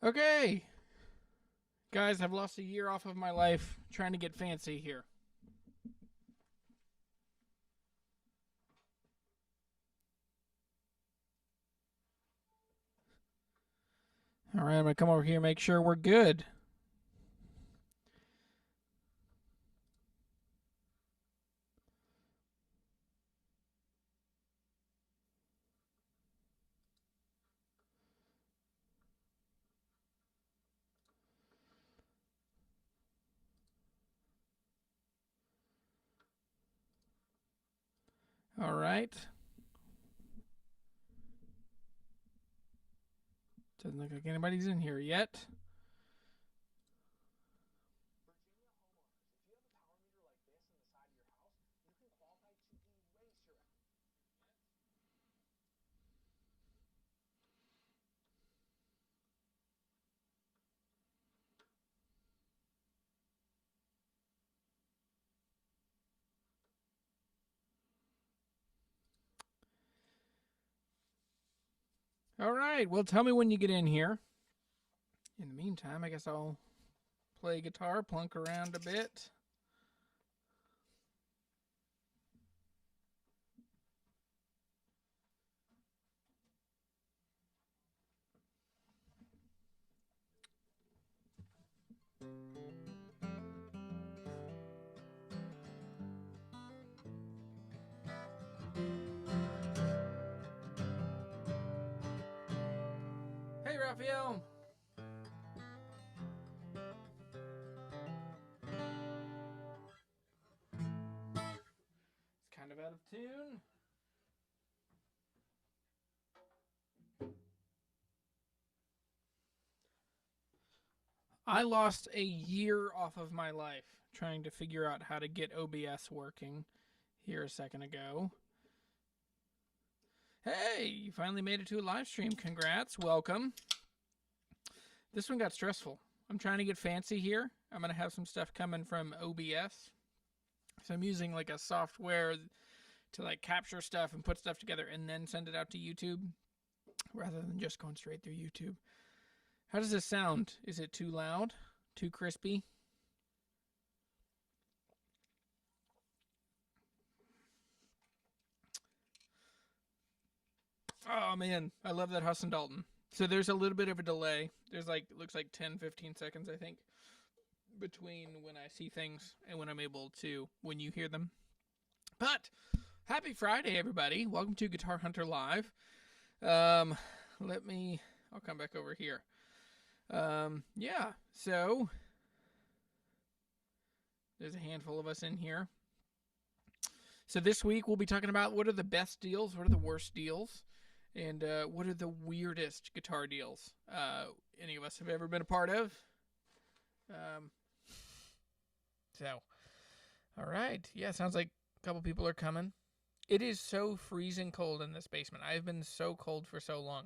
Okay, guys, I've lost a year off of my life trying to get fancy here. All right, I'm going to come over here and make sure we're good. All right. Doesn't look like anybody's in here yet. All right, well, tell me when you get in here. In the meantime, I guess I'll play guitar, plunk around a bit. Hey, Raphael. It's kind of out of tune. I lost a year off of my life trying to figure out how to get OBS working here a second ago. Hey, you finally made it to a live stream. Congrats. Welcome. This one got stressful. I'm trying to get fancy here. I'm going to have some stuff coming from OBS. So I'm using like a software to like capture stuff and put stuff together and then send it out to YouTube rather than just going straight through YouTube. How does this sound? Is it too loud? Too crispy? Oh man, I love that Husson Dalton. So there's a little bit of a delay. There's like, looks like 10-15 seconds, I think, between when I see things and when I'm able to, when you hear them. But happy Friday, everybody. Welcome to Guitar Hunter Live. I'll come back over here. Yeah, so there's a handful of us in here. So this week we'll be talking about what are the best deals, what are the worst deals, and what are the weirdest guitar deals any of us have ever been a part of. All right. Yeah, sounds like a couple people are coming. It is so freezing cold in this basement. I've been so cold for so long.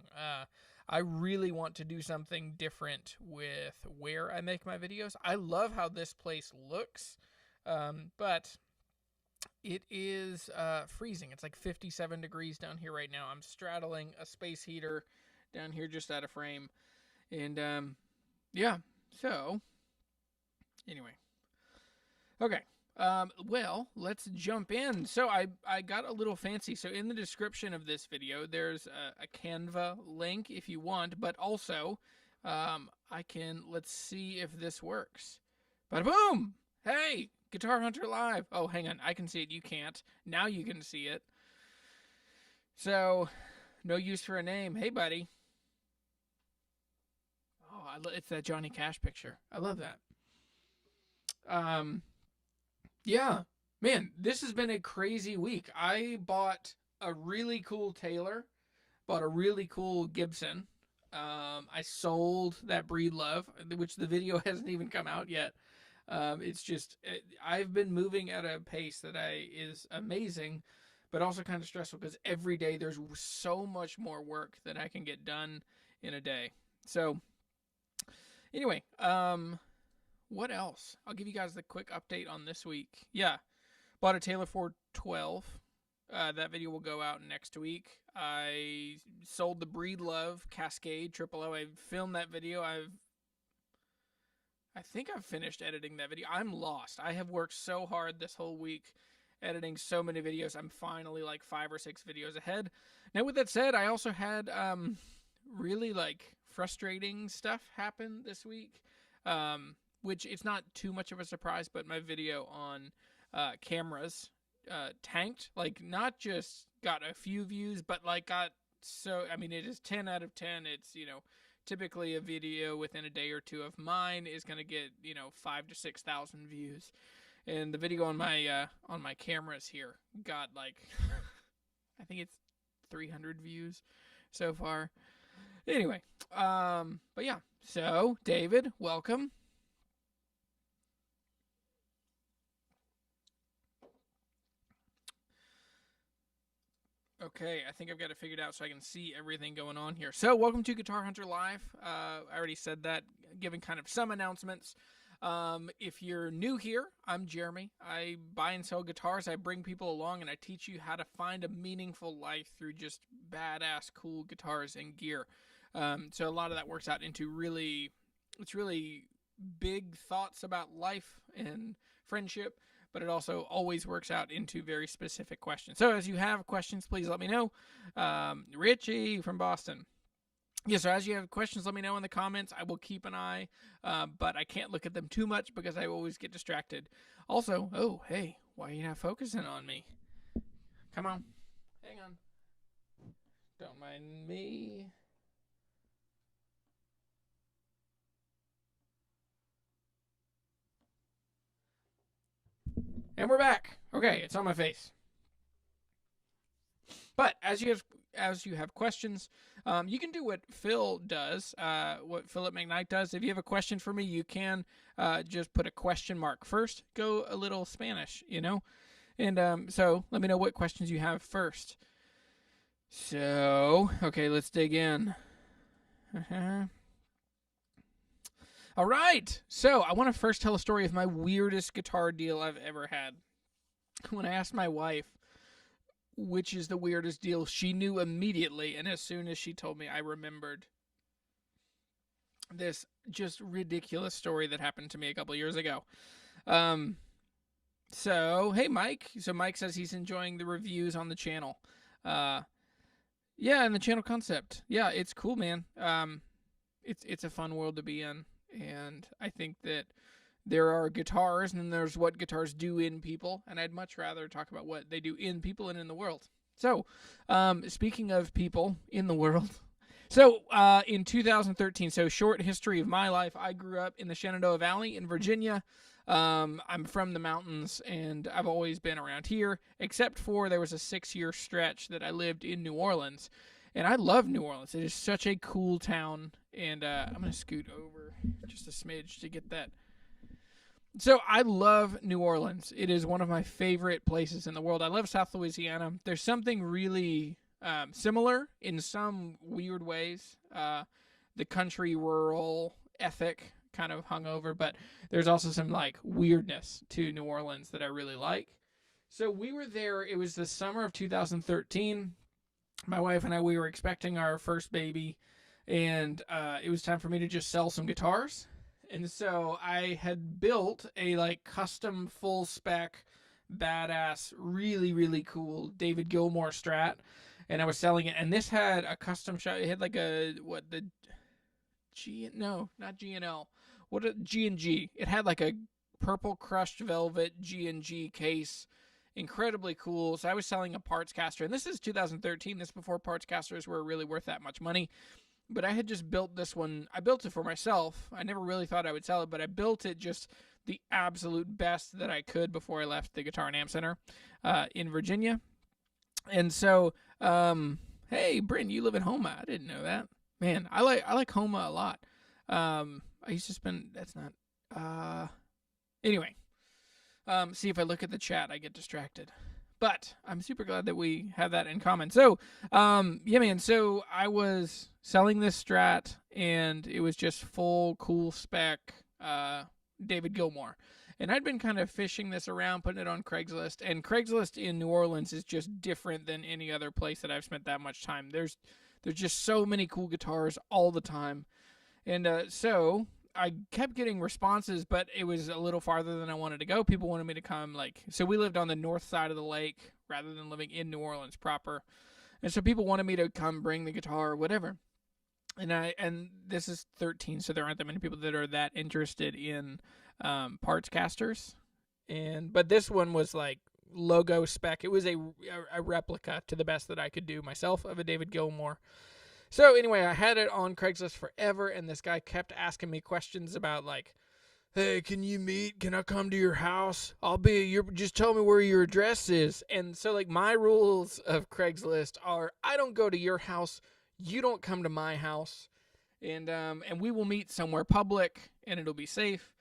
I really want to do something different with where I make my videos. I love how this place looks, but it is freezing. It's like 57 degrees down here right now. I'm straddling a space heater down here just out of frame. And yeah, so anyway. Okay. Well, let's jump in. So I got a little fancy. So in the description of this video, there's a Canva link if you want, but also let's see if this works. Bada boom! Hey, Guitar Hunter Live. Oh, hang on. I can see it. You can't. Now you can see it. So, no use for a name. Hey, buddy. Oh, it's that Johnny Cash picture. I love that. Yeah, man, this has been a crazy week. I bought a really cool Taylor, bought a really cool Gibson, I sold that Breed Love, which the video hasn't even come out yet. It's just I've been moving at a pace that is amazing, but also kind of stressful because every day there's so much more work that I can get done in a day. So anyway, what else? I'll give you guys the quick update on this week. Yeah, bought a Taylor 412. That video will go out next week. I sold the Breed Love Cascade Triple O. I filmed that video. I think I've finished editing that video. I'm lost. I have worked so hard this whole week editing so many videos. I'm finally like 5 or 6 videos ahead. Now, with that said, I also had really like frustrating stuff happen this week, which it's not too much of a surprise, but my video on cameras tanked. Like, not just got a few views, but like got so, I mean, it is 10 out of 10. It's, typically a video within a day or two of mine is going to get 5,000 to 6,000 views, and the video on my cameras here got like I think it's 300 views so far. Anyway, but yeah, so David, welcome. Okay, I think I've got it figured out so I can see everything going on here. So, welcome to Guitar Hunter Live. I already said that, giving kind of some announcements. If you're new here, I'm Jeremy. I buy and sell guitars. I bring people along and I teach you how to find a meaningful life through just badass, cool guitars and gear. So, a lot of that works out into really big thoughts about life and friendship, but it also always works out into very specific questions. So as you have questions, please let me know. Richie from Boston. Yeah, so as you have questions, let me know in the comments. I will keep an eye, but I can't look at them too much because I always get distracted. Also, oh, hey, why are you not focusing on me? Come on. Hang on. Don't mind me. And we're back. Okay, it's on my face. But as you have questions, you can do what Phil does, what Philip McKnight does. If you have a question for me, you can just put a question mark first. Go a little Spanish, And so let me know what questions you have first. So, okay, let's dig in. All right, so I want to first tell a story of my weirdest guitar deal I've ever had. When I asked my wife which is the weirdest deal, she knew immediately, and as soon as she told me, I remembered this just ridiculous story that happened to me a couple years ago. So, hey, Mike. So Mike says he's enjoying the reviews on the channel. Yeah, and the channel concept. Yeah, it's cool, man. It's a fun world to be in. And I think that there are guitars, and then there's what guitars do in people, and I'd much rather talk about what they do in people and in the world. So, speaking of people in the world, so in 2013, so short history of my life, I grew up in the Shenandoah Valley in Virginia. I'm from the mountains, and I've always been around here, except for there was a 6-year stretch that I lived in New Orleans. And I love New Orleans. It is such a cool town. And I'm going to scoot over just a smidge to get that. So I love New Orleans. It is one of my favorite places in the world. I love South Louisiana. There's something really similar in some weird ways. The country rural ethic kind of hung over. But there's also some like weirdness to New Orleans that I really like. So we were there. It was the summer of 2013. My wife and I, we were expecting our first baby, and it was time for me to just sell some guitars. And so I had built a like custom full spec, badass, really, really cool David Gilmour Strat, and I was selling it. And this had a custom shot. It had like a, what, the G, no, not G&L. What, a G&G. It had like a purple crushed velvet G&G case. Incredibly cool. So I was selling a parts caster, and this is 2013. This is before parts casters were really worth that much money. But I had just built this one. I built it for myself. I never really thought I would sell it, but I built it just the absolute best that I could before I left the Guitar and Amp Center in Virginia. And so, hey, Bryn, you live in Homa. I didn't know that. man, I like Homa a lot. I used to spend, that's not, anyway. See, if I look at the chat, I get distracted. But I'm super glad that we have that in common. So, yeah, man. So I was selling this Strat, and it was just full cool spec David Gilmour. And I'd been kind of fishing this around, putting it on Craigslist. And Craigslist in New Orleans is just different than any other place that I've spent that much time. There's just so many cool guitars all the time. And so I kept getting responses, but it was a little farther than I wanted to go. People wanted me to come, so we lived on the north side of the lake rather than living in New Orleans proper. And so people wanted me to come bring the guitar or whatever. And this is 13, so there aren't that many people that are that interested in parts casters. But this one was like logo spec. It was a replica, to the best that I could do myself, of a David Gilmour. So anyway, I had it on Craigslist forever, and this guy kept asking me questions about like, hey, can you meet? Can I come to your house? Just tell me where your address is. And so like my rules of Craigslist are, I don't go to your house, you don't come to my house, and we will meet somewhere public, and it'll be safe.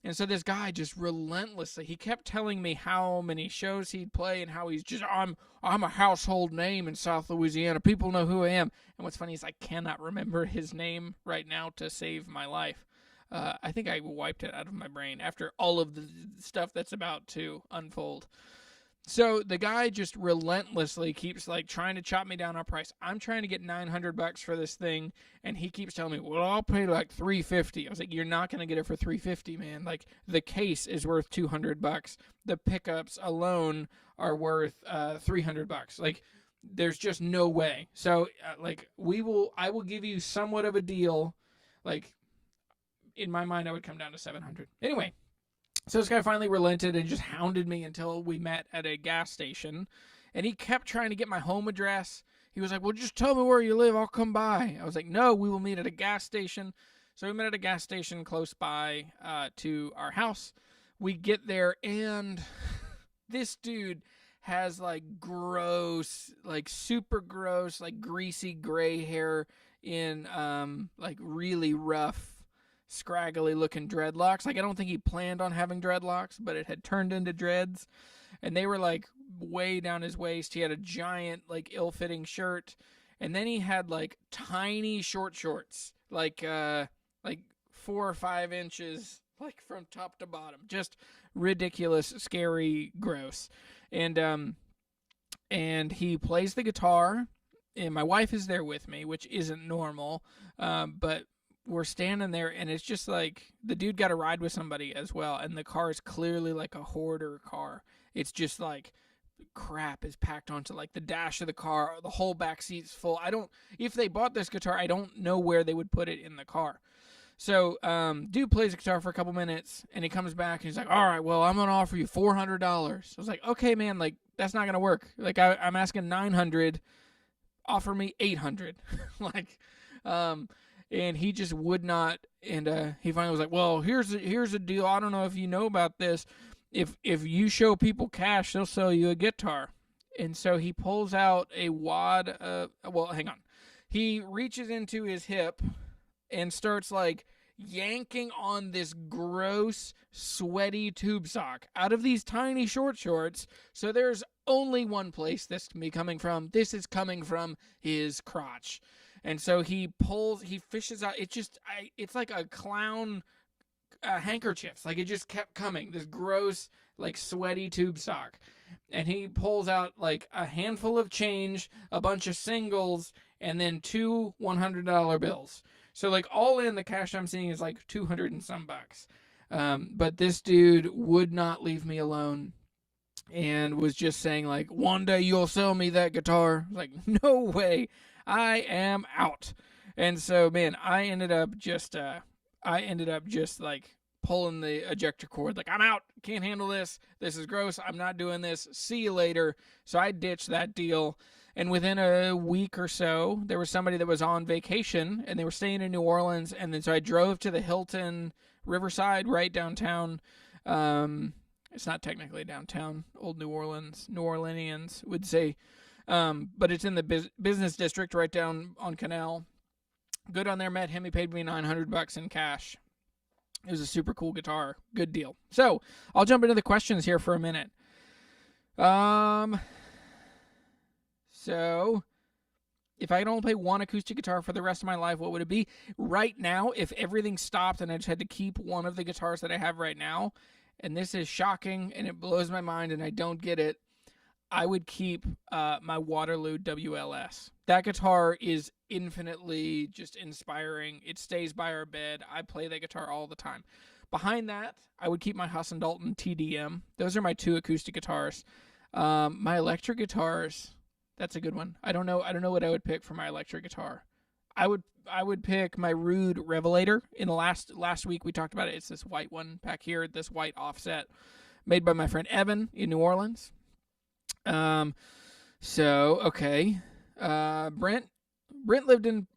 And so this guy just relentlessly, he kept telling me how many shows he'd play and how he's just, I'm a household name in South Louisiana. People know who I am. And what's funny is I cannot remember his name right now to save my life. I think I wiped it out of my brain after all of the stuff that's about to unfold. So the guy just relentlessly keeps like trying to chop me down on price. I'm trying to get $900 for this thing, and he keeps telling me, well, I'll pay like $350. I was like, you're not going to get it for $350, man. Like, the case is worth $200. The pickups alone are worth $300. Like, there's just no way. So I will give you somewhat of a deal. Like, in my mind, I would come down to $700. Anyway. So this guy finally relented and just hounded me until we met at a gas station. And he kept trying to get my home address. He was like, well, just tell me where you live. I'll come by. I was like, no, we will meet at a gas station. So we met at a gas station close by to our house. We get there, and this dude has like gross, like super gross, like greasy gray hair in like really rough, scraggly looking dreadlocks. Like, I don't think he planned on having dreadlocks, but it had turned into dreads, and they were like way down his waist. He had a giant, like, ill-fitting shirt, and then he had like tiny short shorts, like 4 or 5 inches, like from top to bottom. Just ridiculous, scary, gross. And he plays the guitar, and my wife is there with me, which isn't normal, but we're standing there, and it's just like the dude got a ride with somebody as well, and the car is clearly like a hoarder car. It's just like crap is packed onto like the dash of the car. The whole back seat's full. If they bought this guitar, I don't know where they would put it in the car. So dude plays the guitar for a couple minutes, and he comes back, and he's like, all right, well, I'm gonna offer you $400. I was like, okay, man, like, that's not gonna work. Like, I'm asking $900, offer me $800. Like, and he just would not. And he finally was like, well, here's a deal. I don't know if you know about this. If you show people cash, they'll sell you a guitar. And so he pulls out a wad of, well, hang on. He reaches into his hip and starts like yanking on this gross, sweaty tube sock out of these tiny short shorts. So there's only one place this can be coming from. This is coming from his crotch. And so he fishes out. It's like a clown handkerchief. Like, it just kept coming. This gross, like, sweaty tube sock. And he pulls out like a handful of change, a bunch of singles, and then 2 $100 bills. So like all in, the cash I'm seeing is like 200 and some bucks. But this dude would not leave me alone, and was just saying like, one day you'll sell me that guitar. I was like, no way, I am out. And so, man, I ended up just like pulling the ejector cord. Like, I'm out. Can't handle this. This is gross. I'm not doing this. See you later. So I ditched that deal. And within a week or so, there was somebody that was on vacation, and they were staying in New Orleans. And then so I drove to the Hilton Riverside, right downtown. It's not technically downtown. Old New Orleanians would say. But it's in the business district right down on Canal. Good on there. Met him. He paid me $900 in cash. It was a super cool guitar. Good deal. So I'll jump into the questions here for a minute. So if I could only play one acoustic guitar for the rest of my life, what would it be? Right now, if everything stopped and I just had to keep one of the guitars that I have right now, and this is shocking and it blows my mind and I don't get it, I would keep my Waterloo WLS. That guitar is infinitely just inspiring. It stays by our bed. I play that guitar all the time. Behind that, I would keep my Huss & Dalton TDM. Those are my two acoustic guitars. My electric guitars, that's a good one. I don't know what I would pick for my electric guitar. I would pick my Rude Revelator. In the last week we talked about it. It's this white one back here, this white offset made by my friend Evan in New Orleans. Okay. Brent lived in,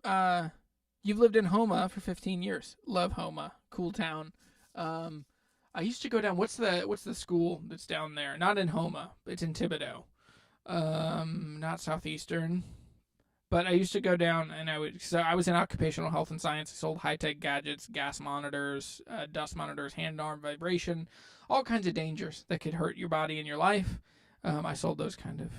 you've lived in Homa for 15 years. Love Homa. Cool town. I used to go down, what's the school that's down there? Not in Homa. It's in Thibodaux. Not Southeastern. But I used to go down and I was in occupational health and science. I sold high-tech gadgets, gas monitors, dust monitors, hand-arm vibration, all kinds of dangers that could hurt your body and your life. I sold those kind of.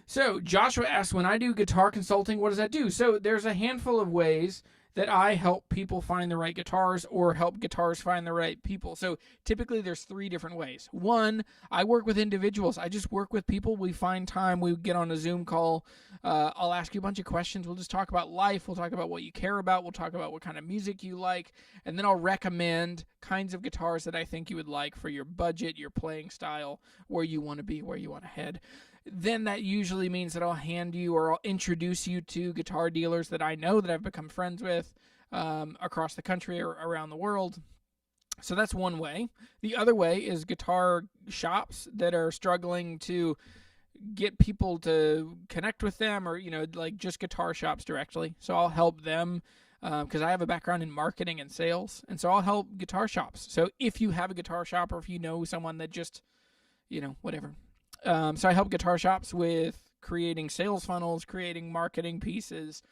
So Joshua asks, when I do guitar consulting, what does that do? So there's a handful of ways that I help people find the right guitars or help guitars find the right people. So typically there's 3 different ways. One, I work with individuals. I just work with people. We find time. We get on a Zoom call. I'll ask you a bunch of questions. We'll just talk about life. We'll talk about what you care about. We'll talk about what kind of music you like. And then I'll recommend kinds of guitars that I think you would like for your budget, your playing style, where you want to be, where you want to head. Then that usually means that I'll hand you or I'll introduce you to guitar dealers that I know that I've become friends with across the country or around the world. So that's one way. The other way is guitar shops that are struggling to get people to connect with them, or, like just guitar shops directly. So I'll help them because I have a background in marketing and sales. And so I'll help guitar shops. So if you have a guitar shop or if you know someone that just, whatever. So I help guitar shops with creating sales funnels, creating marketing pieces,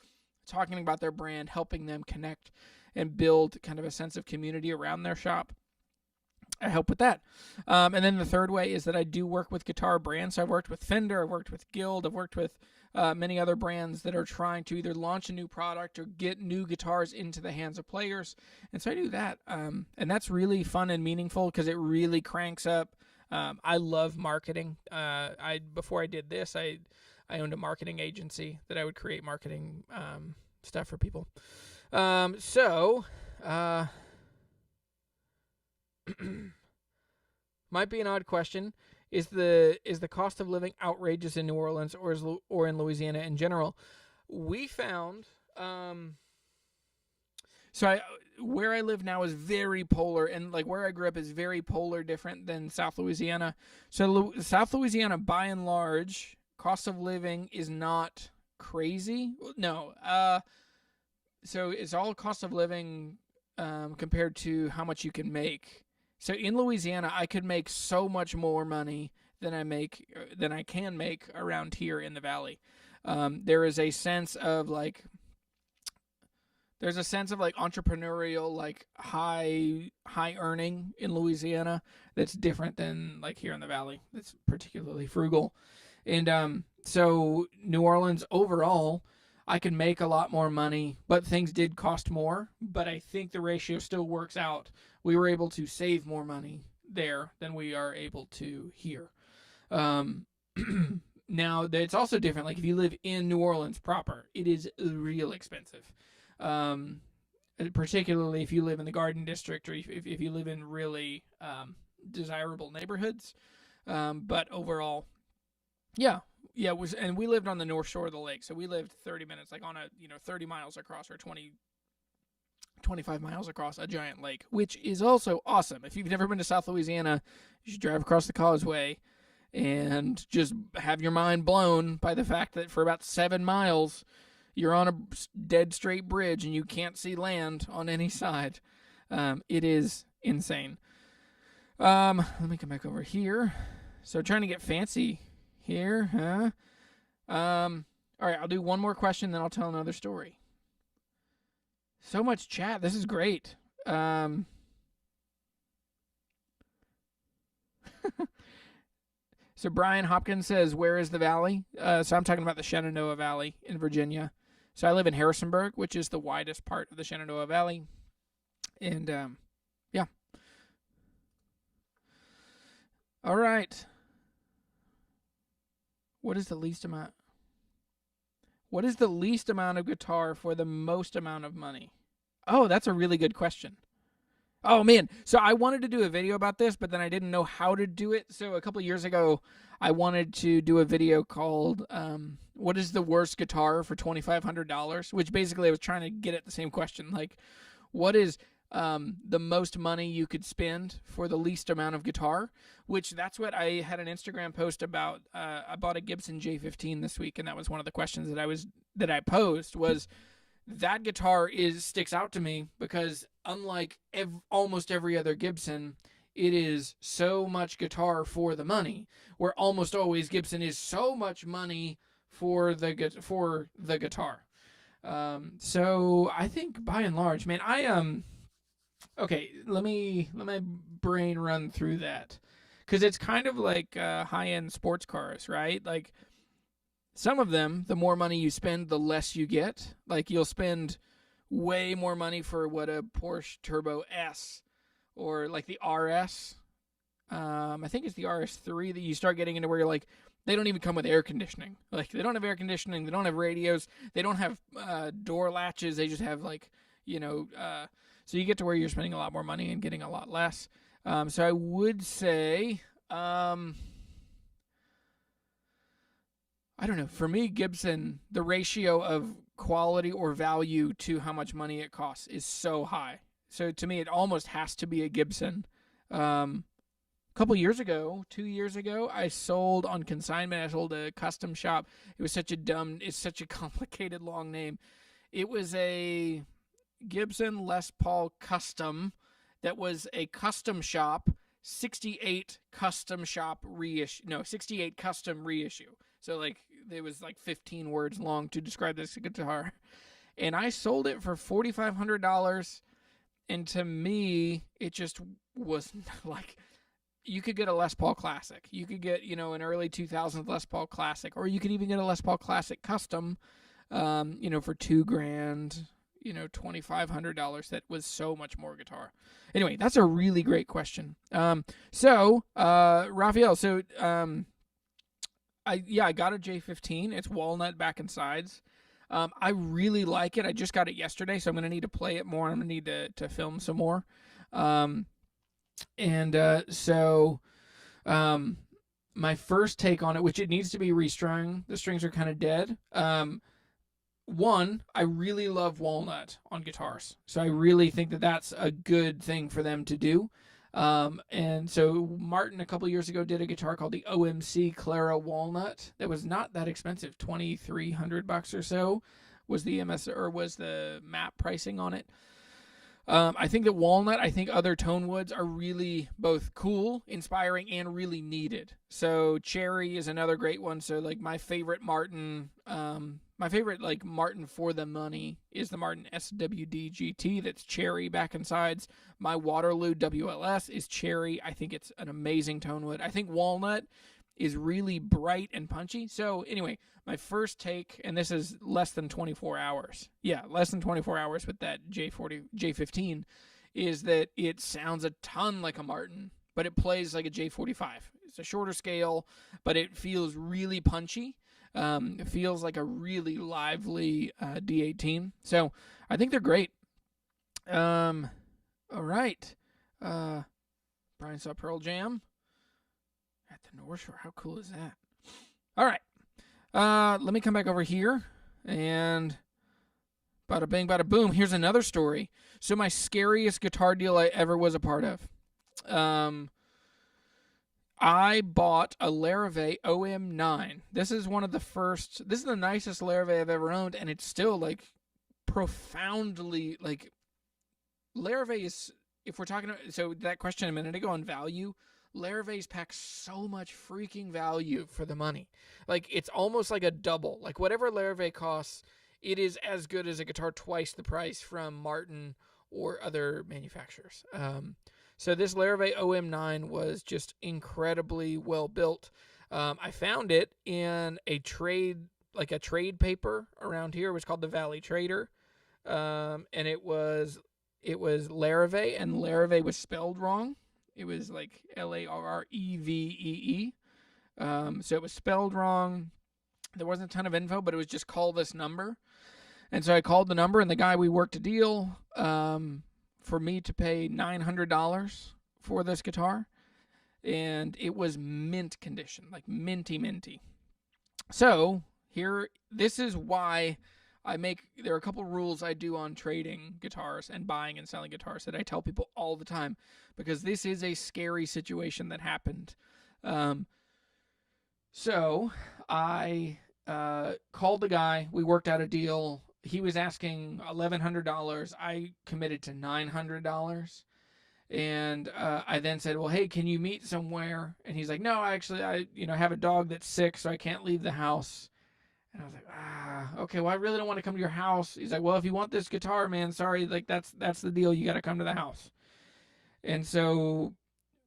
talking about their brand, helping them connect and build kind of a sense of community around their shop. I help with that. And then the third way is that I do work with guitar brands. So I've worked with Fender, I've worked with Guild, I've worked with many other brands that are trying to either launch a new product or get new guitars into the hands of players. And so I do that. And that's really fun and meaningful because it really cranks up. I love marketing. Before I did this, I owned a marketing agency that I would create marketing stuff for people. Might be an odd question. Is the cost of living outrageous in New Orleans or in Louisiana in general? We found where I live now is very polar, and like where I grew up is very polar different than South Louisiana. So South Louisiana, by and large, cost of living is not crazy. No. So it's all cost of living compared to how much you can make. So in Louisiana, I could make so much more money than I can make around here in the valley. There is a sense of entrepreneurial, high earning in Louisiana that's different than like here in the valley. That's particularly frugal. And so New Orleans overall, I can make a lot more money, but things did cost more. But I think the ratio still works out. We were able to save more money there than we are able to here. Now, it's also different. Like if you live in New Orleans proper, it is real expensive. Particularly if you live in the Garden District or if you live in really desirable neighborhoods. But overall, it was, and we lived on the north shore of the lake, so we lived 30 minutes, like on 30 miles across or 25 miles across a giant lake, which is also awesome. If you've never been to South Louisiana, you should drive across the causeway and just have your mind blown by the fact that for about 7 miles, you're on a dead straight bridge and you can't see land on any side. It is insane. Let me come back over here. So trying to get fancy here, huh? All right, I'll do one more question, then I'll tell another story. So much chat. This is great. So Brian Hopkins says, where is the valley? So I'm talking about the Shenandoah Valley in Virginia. So I live in Harrisonburg, which is the widest part of the Shenandoah Valley. And, yeah. All right. What is the least amount? What is the least amount of guitar for the most amount of money? Oh, that's a really good question. Oh, man. So I wanted to do a video about this, but then I didn't know how to do it. So a couple of years ago, I wanted to do a video called What is the Worst Guitar for $2,500? Which basically I was trying to get at the same question. Like, what is the most money you could spend for the least amount of guitar? Which that's what I had an Instagram post about. I bought a Gibson J15 this week, and that was one of the questions that I posed was, that guitar sticks out to me because unlike almost every other Gibson, it is so much guitar for the money, where almost always Gibson is so much money for the guitar. So I think by and large, man, okay, let my brain run through that, because it's kind of like high-end sports cars, right? Like, some of them, the more money you spend, the less you get. Like, you'll spend way more money for what a Porsche Turbo S or like the RS. I think it's the RS3 that you start getting into where you're like, they don't even come with air conditioning. Like, they don't have air conditioning. They don't have radios. They don't have door latches. They just have, like, so you get to where you're spending a lot more money and getting a lot less. So I would say, I don't know. For me, Gibson, the ratio of quality or value to how much money it costs is so high. So to me, it almost has to be a Gibson. A couple years ago, 2 years ago, I sold on consignment. I sold a custom shop. It's such a complicated long name. It was a Gibson Les Paul Custom that was a custom shop, 68 custom reissue. So, like, it was like 15 words long to describe this guitar. And I sold it for $4,500. And to me, it just was like, you could get a Les Paul Classic. You could get, an early 2000s Les Paul Classic. Or you could even get a Les Paul Classic Custom, for $2,000, $2,500. That was so much more guitar. Anyway, that's a really great question. Raphael, I got a J15. It's walnut back and sides. I really like it. I just got it yesterday, so I'm going to need to play it more. I'm going to need to film some more. My first take on it, which it needs to be restrung. The strings are kind of dead. One, I really love walnut on guitars. So I really think that that's a good thing for them to do. And so Martin a couple years ago did a guitar called the OMC Clara Walnut that was not that expensive, $2,300 or so was the map pricing on it. I think that walnut, other tone woods are really both cool, inspiring, and really needed. So cherry is another great one. So like my favorite Martin for the money is the Martin SWD GT. That's cherry back and sides. My Waterloo WLS is cherry. I think it's an amazing tone wood. I think walnut is really bright and punchy. So anyway, my first take, and this is less than 24 hours. Yeah, less than 24 hours with that J15, is that it sounds a ton like a Martin, but it plays like a J45. It's a shorter scale, but it feels really punchy. It feels like a really lively D18. So I think they're great. All right. Brian saw Pearl Jam at the North Shore. How cool is that? All right. Let me come back over here and bada bing, bada boom. Here's another story. So my scariest guitar deal I ever was a part of. I bought a Larrivee OM9. This is the nicest Larrivee I've ever owned, and it's still like profoundly like Larrivee is, if we're talking about, so that question a minute ago on value, Larrivees pack so much freaking value for the money. Like, it's almost like a double. Like, whatever Larrivee costs it is as good as a guitar twice the price from Martin or other manufacturers. So this Larrivee OM9 was just incredibly well built. I found it in a trade paper around here. It was called the Valley Trader, and it was Larrivee, and Larrivee was spelled wrong. It was like Larrevee. So it was spelled wrong. There wasn't a ton of info, but it was just call this number. And so I called the number, and the guy, we worked a deal for me to pay $900 for this guitar. And it was mint condition, like minty. So this is why there are a couple rules I do on trading guitars and buying and selling guitars that I tell people all the time, because this is a scary situation that happened. So I called the guy. We worked out a deal. He was asking $1,100. I committed to $900. And I then said, well, hey, can you meet somewhere? And he's like, no, actually, I have a dog that's sick, so I can't leave the house. And I was like, okay, well, I really don't want to come to your house. He's like, well, if you want this guitar, man, sorry, like that's the deal. You got to come to the house. And so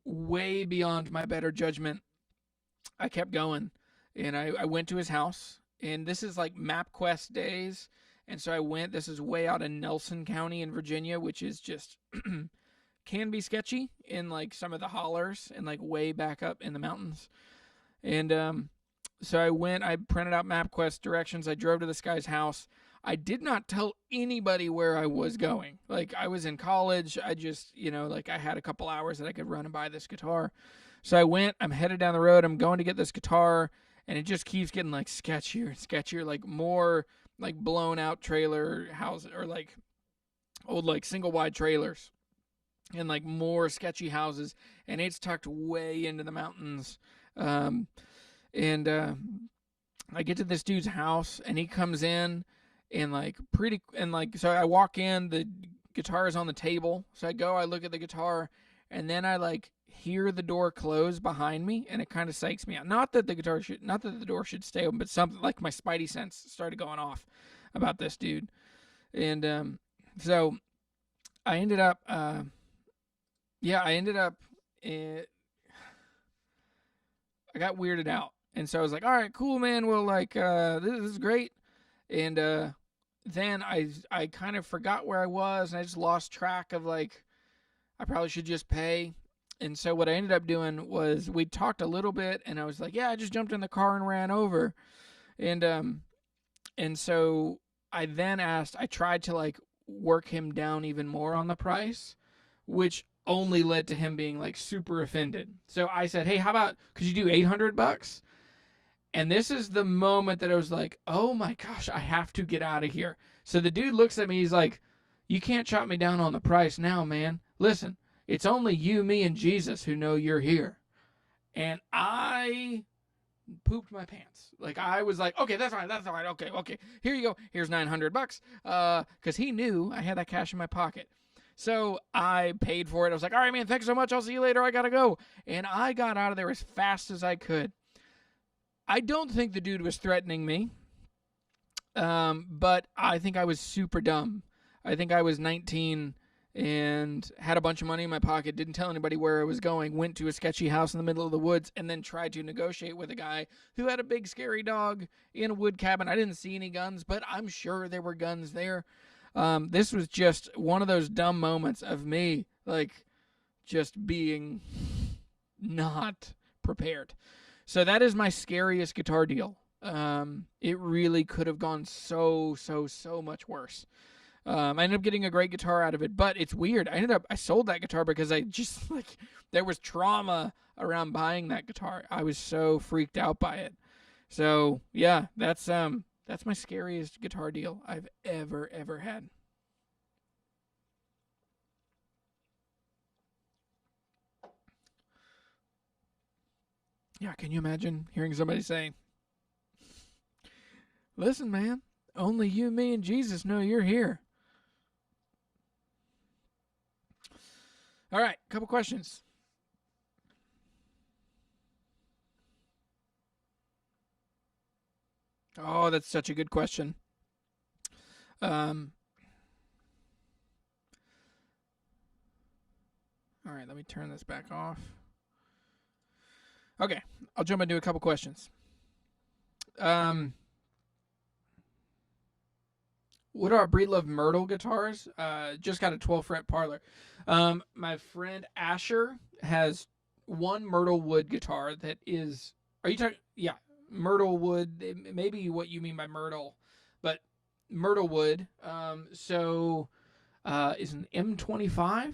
way beyond my better judgment, I kept going, and I went to his house, and this is like MapQuest days. And so I went. This is way out in Nelson County in Virginia, which is just can be sketchy in like some of the hollers and like way back up in the mountains. And so I went. I printed out MapQuest directions. I drove to this guy's house. I did not tell anybody where I was going. Like, I was in college. I just, like, I had a couple hours that I could run and buy this guitar. So I went. I'm headed down the road. I'm going to get this guitar, and it just keeps getting like sketchier and sketchier, like more like blown out trailer houses, or like old like single wide trailers, and like more sketchy houses, and it's tucked way into the mountains. And I get to this dude's house, and he comes in, and so I walk in, the guitar is on the table. So I look at the guitar, and then I like hear the door close behind me, and it kind of psychs me out. Not that the door should stay open, but something like my spidey sense started going off about this dude. And so I ended up I got weirded out. And so I was like, all right, cool, man. Well, like, this is great. And then I kind of forgot where I was, and I just lost track of, like, I probably should just pay. And so what I ended up doing was, we talked a little bit, and I was like, yeah, I just jumped in the car and ran over. And so I then I tried to, like, work him down even more on the price, which only led to him being, like, super offended. So I said, hey, how about, could you do $800? And this is the moment that I was like, oh my gosh, I have to get out of here. So the dude looks at me, he's like, you can't chop me down on the price now, man. Listen, it's only you, me, and Jesus who know you're here. And I pooped my pants. Like, I was like, okay, that's fine. Okay. Here you go. Here's $900. Because he knew I had that cash in my pocket. So I paid for it. I was like, all right, man, thanks so much. I'll see you later. I got to go. And I got out of there as fast as I could. I don't think the dude was threatening me, but I think I was super dumb. I think I was 19 and had a bunch of money in my pocket, didn't tell anybody where I was going, went to a sketchy house in the middle of the woods, and then tried to negotiate with a guy who had a big scary dog in a wood cabin. I didn't see any guns, but I'm sure there were guns there. This was just one of those dumb moments of me, like, just being not prepared. So that is my scariest guitar deal. It really could have gone so much worse. I ended up getting a great guitar out of it, but it's weird. I sold that guitar because I just, like, there was trauma around buying that guitar. I was so freaked out by it. So yeah, that's my scariest guitar deal I've ever had. Yeah, can you imagine hearing somebody say, listen, man, only you, me, and Jesus know you're here. All right, couple questions. Oh, that's such a good question. All right, let me turn this back off. Okay, I'll jump into a couple questions. What are Breedlove Myrtle guitars? Just got a 12-fret parlor. My friend Asher has one Myrtle wood guitar that is. Are you talking? Yeah, Myrtle wood. Maybe what you mean by Myrtle, but Myrtle wood. Is an M25.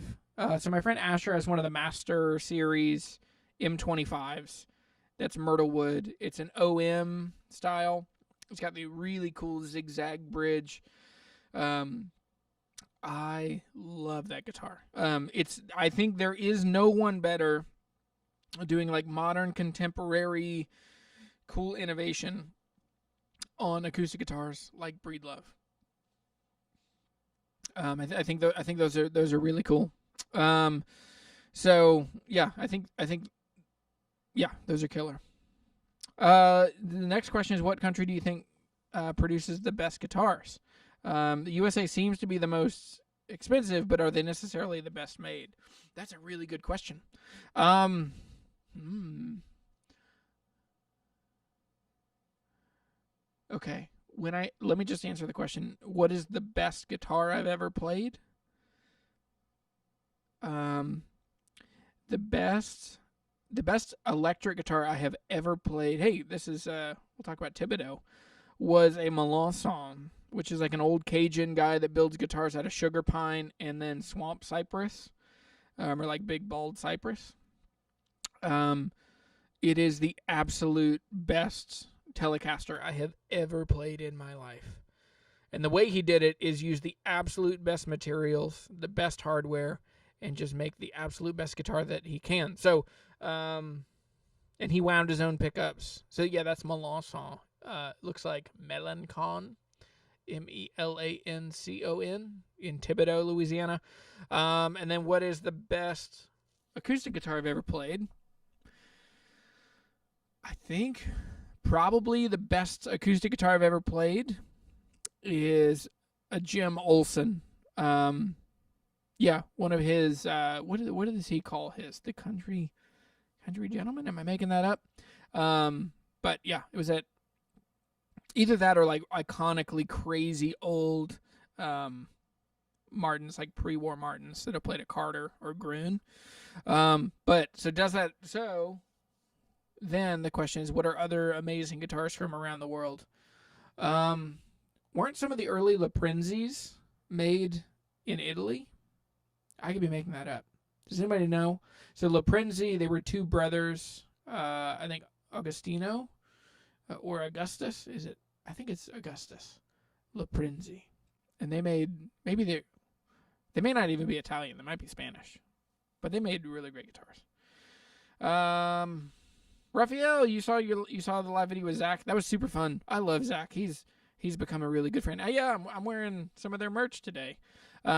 So my friend Asher has one of the Master Series M25s. That's Myrtle wood. It's an OM style. It's got the really cool zigzag bridge. I love that guitar. I think there is no one better doing like modern contemporary cool innovation on acoustic guitars like Breedlove. I think those are really cool. So yeah, I think yeah, those are killer. The next question is, what country do you think produces the best guitars? The USA seems to be the most expensive, but are they necessarily the best made? That's a really good question. Okay. Let me just answer the question. What is the best guitar I've ever played? The best electric guitar I have ever played. Hey, this is we'll talk about Thibodeau. Was a Melanson, which is like an old Cajun guy that builds guitars out of sugar pine and then swamp cypress, or like big bald cypress. It is the absolute best Telecaster I have ever played in my life. And the way he did it is use the absolute best materials, the best hardware, and just make the absolute best guitar that he can. So, and he wound his own pickups. So yeah, that's Melanson. Looks like Melancon, Melancon, in Thibodeau, Louisiana. And then what is the best acoustic guitar I've ever played? I think probably the best acoustic guitar I've ever played is a Jim Olsen. Yeah, one of his, what does he call his? The country gentleman? Am I making that up? But yeah, it was at either that or like iconically crazy old Martins, like pre-war Martins that have played at Carter or Gruen. But so then the question is, what are other amazing guitars from around the world? Weren't some of the early Loprenzis made in Italy? I could be making that up. Does anybody know? So Loprenzi, they were two brothers. I think Agostino or Augustus. Is it? I think it's Augustus Loprenzi, and they made they may not even be Italian. They might be Spanish, but they made really great guitars. Raphael, you saw the live video with Zach. That was super fun. I love Zach. He's become a really good friend. Yeah, I'm wearing some of their merch today.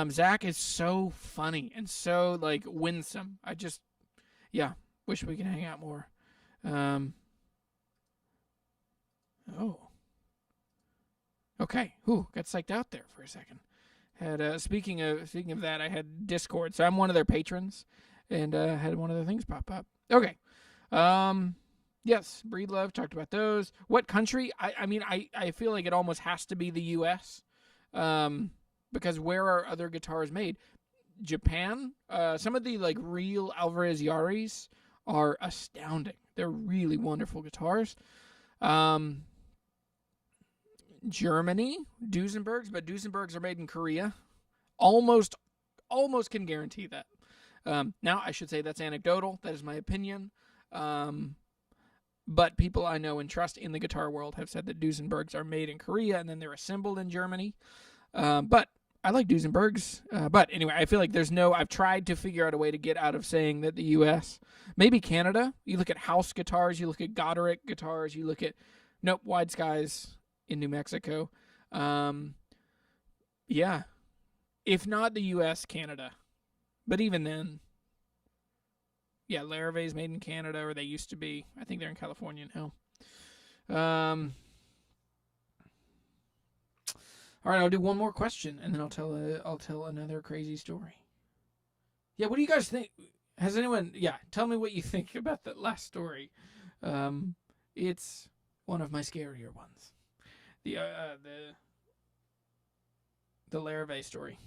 Zach is so funny and so like winsome. I just, wish we could hang out more. Okay. Got psyched out there for a second. Had speaking of that, I had Discord, so I'm one of their patrons, and had one of their things pop up. Okay. Yes, Breedlove, talked about those. What country? I feel like it almost has to be the U.S. Because where are other guitars made? Japan. Some of the like real Alvarez Yaris are astounding. They're really wonderful guitars. Germany, Duesenbergs, but Duesenbergs are made in Korea. Almost can guarantee that. Now, I should say that's anecdotal. That is my opinion. But people I know and trust in the guitar world have said that Duesenbergs are made in Korea and then they're assembled in Germany. But I like Duesenbergs. But anyway, I feel like I've tried to figure out a way to get out of saying that the U.S. Maybe Canada. You look at House guitars, you look at Goderic guitars, you look at, Wide Skies in New Mexico. Yeah. If not the U.S., Canada. But even then, yeah, Larave's made in Canada, or they used to be. I think they're in California now. All right, I'll do one more question, and then I'll tell another crazy story. Yeah, what do you guys think? Has anyone? Yeah, tell me what you think about that last story. It's one of my scarier ones. The Larrivee story.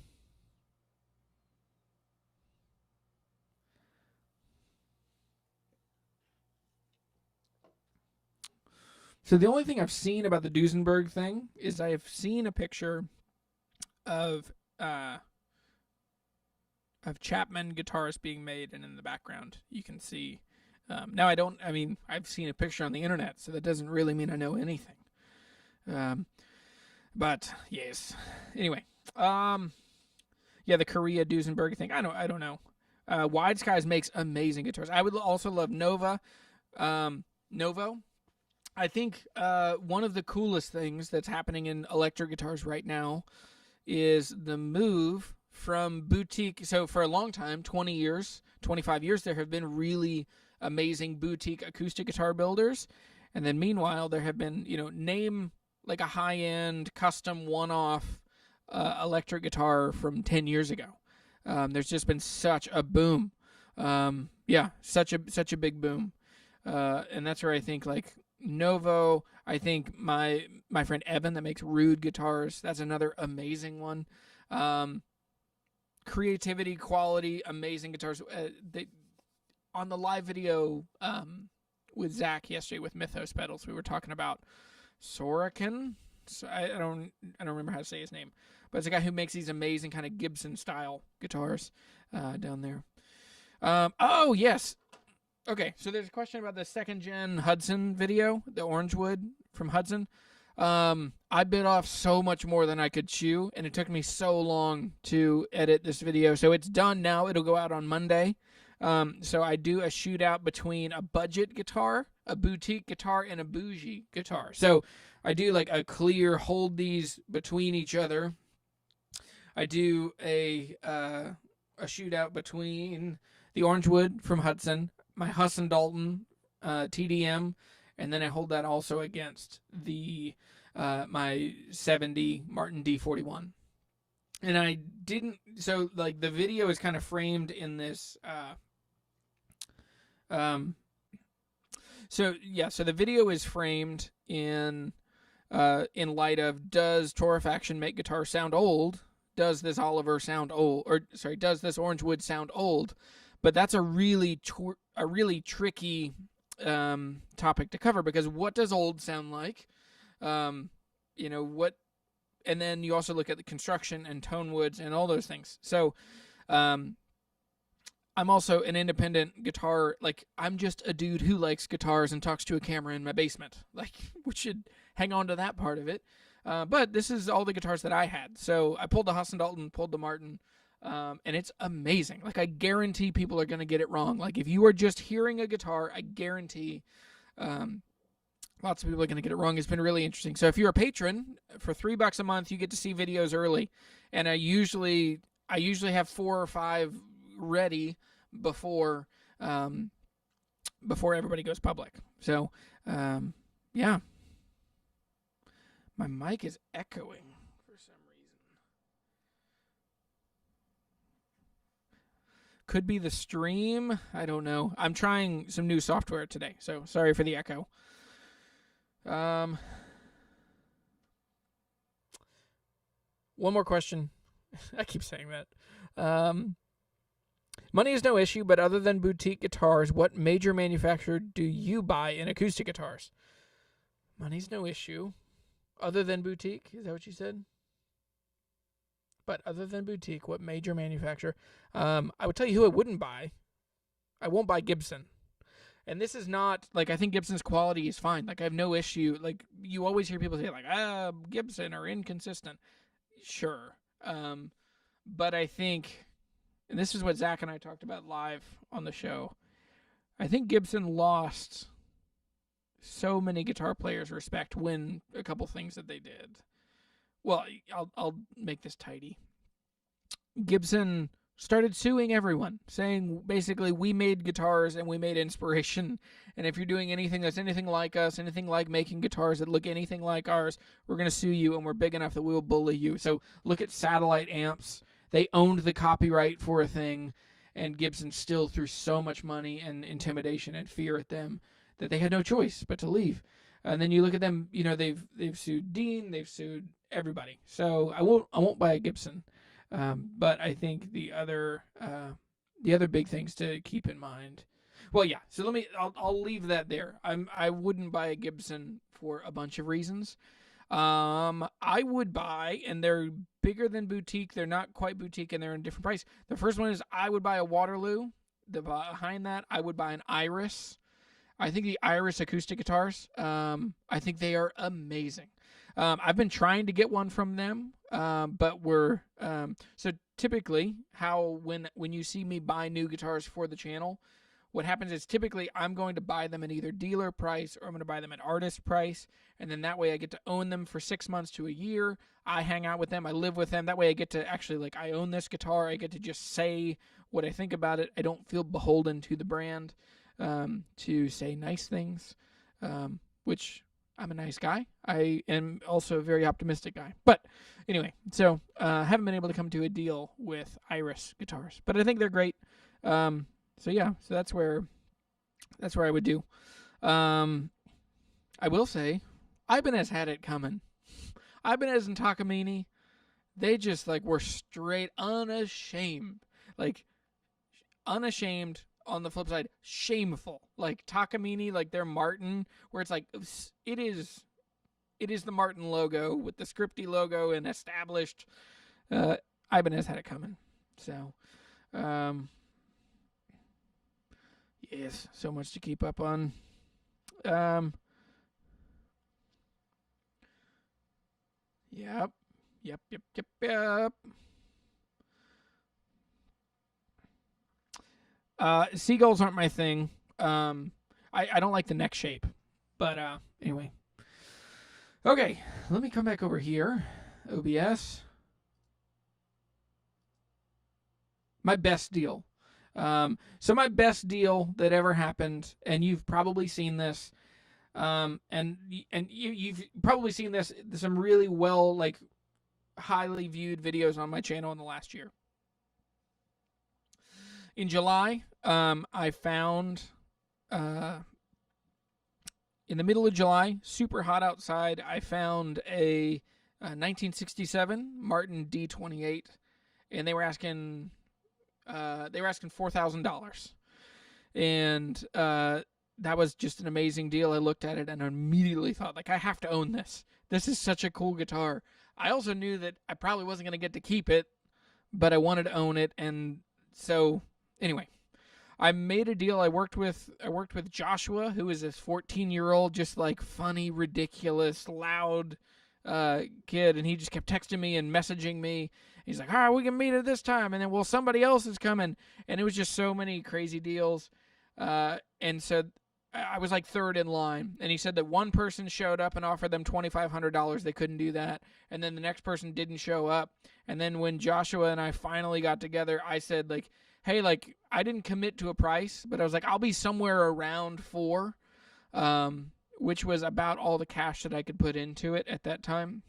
So the only thing I've seen about the Duesenberg thing is I've seen a picture of Chapman guitars being made, and in the background you can see. Now I've seen a picture on the internet, so that doesn't really mean I know anything. But yes. Anyway, yeah, the Korea Duesenberg thing. I don't know. Wide Skies makes amazing guitars. I would also love Novo. I think one of the coolest things that's happening in electric guitars right now is the move from boutique. So for a long time, 20 years, 25 years, there have been really amazing boutique acoustic guitar builders. And then meanwhile, there have been, name like a high-end custom one-off electric guitar from 10 years ago. There's just been such a boom. Such a big boom. And that's where I think like Novo, I think my friend Evan that makes Rude guitars, that's another amazing one. Creativity, quality, amazing guitars. On the live video with Zach yesterday with Mythos pedals, we were talking about Sorokin. So I don't remember how to say his name, but it's a guy who makes these amazing kind of Gibson style guitars down there. Oh yes. Okay, so there's a question about the second gen Hudson video, the Orangewood from Hudson. I bit off so much more than I could chew, and it took me so long to edit this video. So it's done now. It'll go out on Monday. So I do a shootout between a budget guitar, a boutique guitar, and a bougie guitar. So I do like a clear hold these between each other. I do a shootout between the Orangewood from Hudson, my Hudson Dalton TDM, and then I hold that also against the my 70 Martin D41. And I didn't, so like the video is kind of framed in this so the video is framed in light of, does Torrefaction make guitar sound old? Does this Oliver sound old? Does this Orangewood sound old? But that's a really tricky topic to cover, because what does old sound like? What, and then you also look at the construction and tone woods and all those things. So I'm also an independent guitar, like I'm just a dude who likes guitars and talks to a camera in my basement. Like, we should hang on to that part of it. But this is all the guitars that I had. So I pulled the Hudson Dalton, pulled the Martin, and it's amazing. Like, I guarantee people are going to get it wrong. Like, if you are just hearing a guitar, I guarantee lots of people are going to get it wrong. It's been really interesting. So if you're a patron, for $3 a month, you get to see videos early. And I usually have 4 or 5 ready before everybody goes public. So, yeah. My mic is echoing for some reason. Could be the stream. I don't know. I'm trying some new software today, so sorry for the echo. One more question. I keep saying that. Money is no issue, but other than boutique guitars, what major manufacturer do you buy in acoustic guitars? Money's no issue. Other than boutique? Is that what you said? But other than boutique, what major manufacturer? I would tell you who I wouldn't buy. I won't buy Gibson. And this is not, like, I think Gibson's quality is fine. Like, I have no issue. Like, you always hear people say, like, Gibson are inconsistent. Sure. But I think, and this is what Zach and I talked about live on the show, I think Gibson lost so many guitar players respect when a couple things that they did. Well, I'll make this tidy. Gibson started suing everyone, saying basically we made guitars and we made inspiration, and if you're doing anything that's anything like us, anything like making guitars that look anything like ours, we're going to sue you, and we're big enough that we will bully you. So look at Satellite Amps. They owned the copyright for a thing, and Gibson still threw so much money and intimidation and fear at them that they had no choice but to leave. And then you look at them, they've sued Dean, they've sued everybody. So I won't buy a Gibson. But I think the other big things to keep in mind. Well, yeah. So I'll leave that there. I wouldn't buy a Gibson for a bunch of reasons. I would buy, and they're bigger than boutique. They're not quite boutique, and they're in a different price. The first one is I would buy a Waterloo. Behind that, I would buy an Iris. I think the Iris acoustic guitars, I think they are amazing. I've been trying to get one from them, but we're so typically when you see me buy new guitars for the channel, what happens is typically I'm going to buy them at either dealer price or I'm going to buy them at artist price, and then that way I get to own them for 6 months to a year. I hang out with them, I live with them. That way I get to actually, I own this guitar. I get to just say what I think about it. I don't feel beholden to the brand to say nice things, which I'm a nice guy. I am also a very optimistic guy. But anyway, so haven't been able to come to a deal with Iris guitars, but I think they're great. So that's where I would do. I will say, Ibanez had it coming. Ibanez and Takamine, they just were straight unashamed. Unashamed. On the flip side, shameful. Takamine, their Martin, where it's it is the Martin logo with the Scripty logo and established. Ibanez had it coming. So, yes, so much to keep up on. Yep. Seagulls aren't my thing. I don't like the neck shape. But anyway. Okay, let me come back over here. OBS. My best deal. So my best deal that ever happened, and you've probably seen this, and you've probably seen this, some really well, highly viewed videos on my channel in the last year. In July, I found, in the middle of July, super hot outside, I found a 1967 Martin D28, and they were asking $4,000, and that was just an amazing deal. I looked at it and immediately thought, I have to own this. This is such a cool guitar. I also knew that I probably wasn't going to get to keep it, but I wanted to own it, and so anyway, I made a deal. I worked with Joshua, who is this 14-year-old, just funny, ridiculous, loud kid, and he just kept texting me and messaging me. He's like, all right, we can meet at this time, and then, somebody else is coming, and it was just so many crazy deals, and so I was third in line, and he said that one person showed up and offered them $2,500. They couldn't do that, and then the next person didn't show up, and then when Joshua and I finally got together, I said, hey, I didn't commit to a price, but I was I'll be somewhere around 4, which was about all the cash that I could put into it at that time.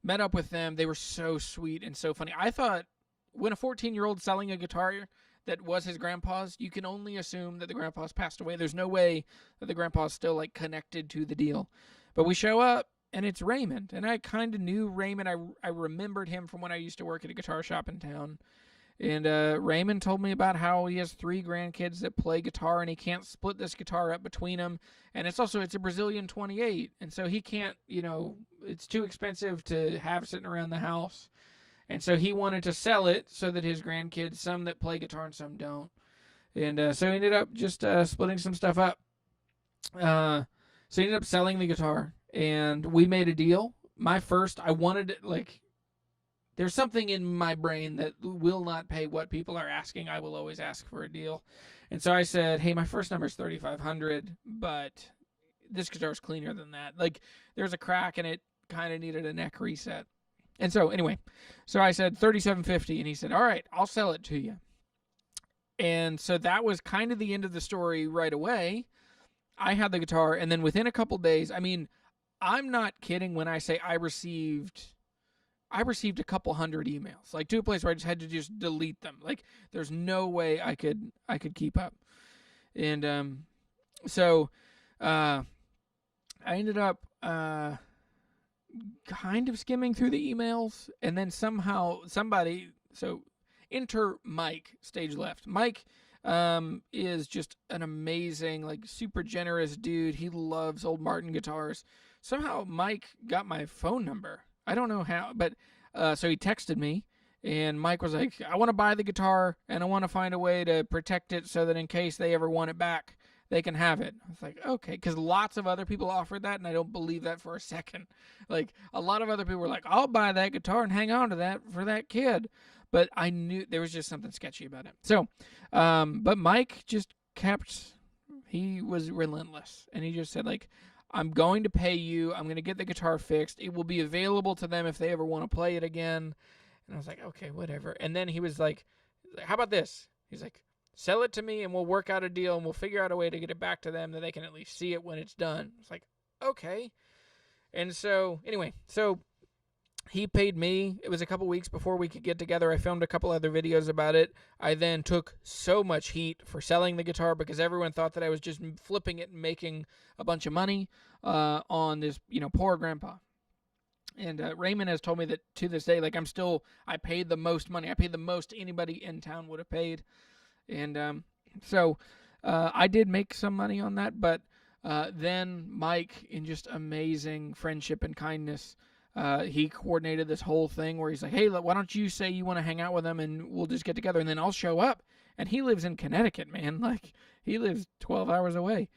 Met up with them. They were so sweet and so funny. I thought when a 14-year-old selling a guitar that was his grandpa's, you can only assume that the grandpa's passed away. There's no way that the grandpa's still connected to the deal. But we show up, and it's Raymond. And I kind of knew Raymond. I remembered him from when I used to work at a guitar shop in town. And Raymond told me about how he has 3 grandkids that play guitar, and he can't split this guitar up between them. And it's a Brazilian 28, and so he can't, it's too expensive to have sitting around the house. And so he wanted to sell it so that his grandkids, some that play guitar and some don't. And so he ended up just splitting some stuff up. So he ended up selling the guitar, and we made a deal. I wanted it, there's something in my brain that will not pay what people are asking. I will always ask for a deal. And so I said, hey, my first number is $3,500, but this guitar is cleaner than that. There's a crack, and it kind of needed a neck reset. And so anyway, so I said $37.50, and he said, all right, I'll sell it to you. And so that was kind of the end of the story right away. I had the guitar, and then within a couple days, I mean, I'm not kidding when I say I received a couple hundred emails, like to a place where I just had to just delete them. Like there's no way I could keep up. And so I ended up kind of skimming through the emails, and then somehow somebody, so enter Mike, stage left. Mike is just an amazing, like super generous dude. He loves old Martin guitars. Somehow Mike got my phone number. I don't know how, but so he texted me, and Mike was like, I want to buy the guitar, and I want to find a way to protect it so that in case they ever want it back, they can have it. I was like, okay, because lots of other people offered that, and I don't believe that for a second. Like, a lot of other people were like, I'll buy that guitar and hang on to that for that kid. But I knew there was just something sketchy about it. So, but Mike just he was relentless, and he just said, like, I'm going to pay you. I'm going to get the guitar fixed. It will be available to them if they ever want to play it again. And I was like, okay, whatever. And then he was like, how about this? He's like, sell it to me and we'll work out a deal and we'll figure out a way to get it back to them that they can at least see it when it's done. It's like, okay. And so, anyway, so he paid me. It was a couple weeks before we could get together. I filmed a couple other videos about it. I then took so much heat for selling the guitar because everyone thought that I was just flipping it and making a bunch of money on this, poor grandpa. And Raymond has told me that to this day, like I paid the most money. I paid the most anybody in town would have paid. And so I did make some money on that. But then Mike, in just amazing friendship and kindness, he coordinated this whole thing where he's like, hey, why don't you say you want to hang out with him and we'll just get together and then I'll show up. And he lives in Connecticut, man. Like, he lives 12 hours away.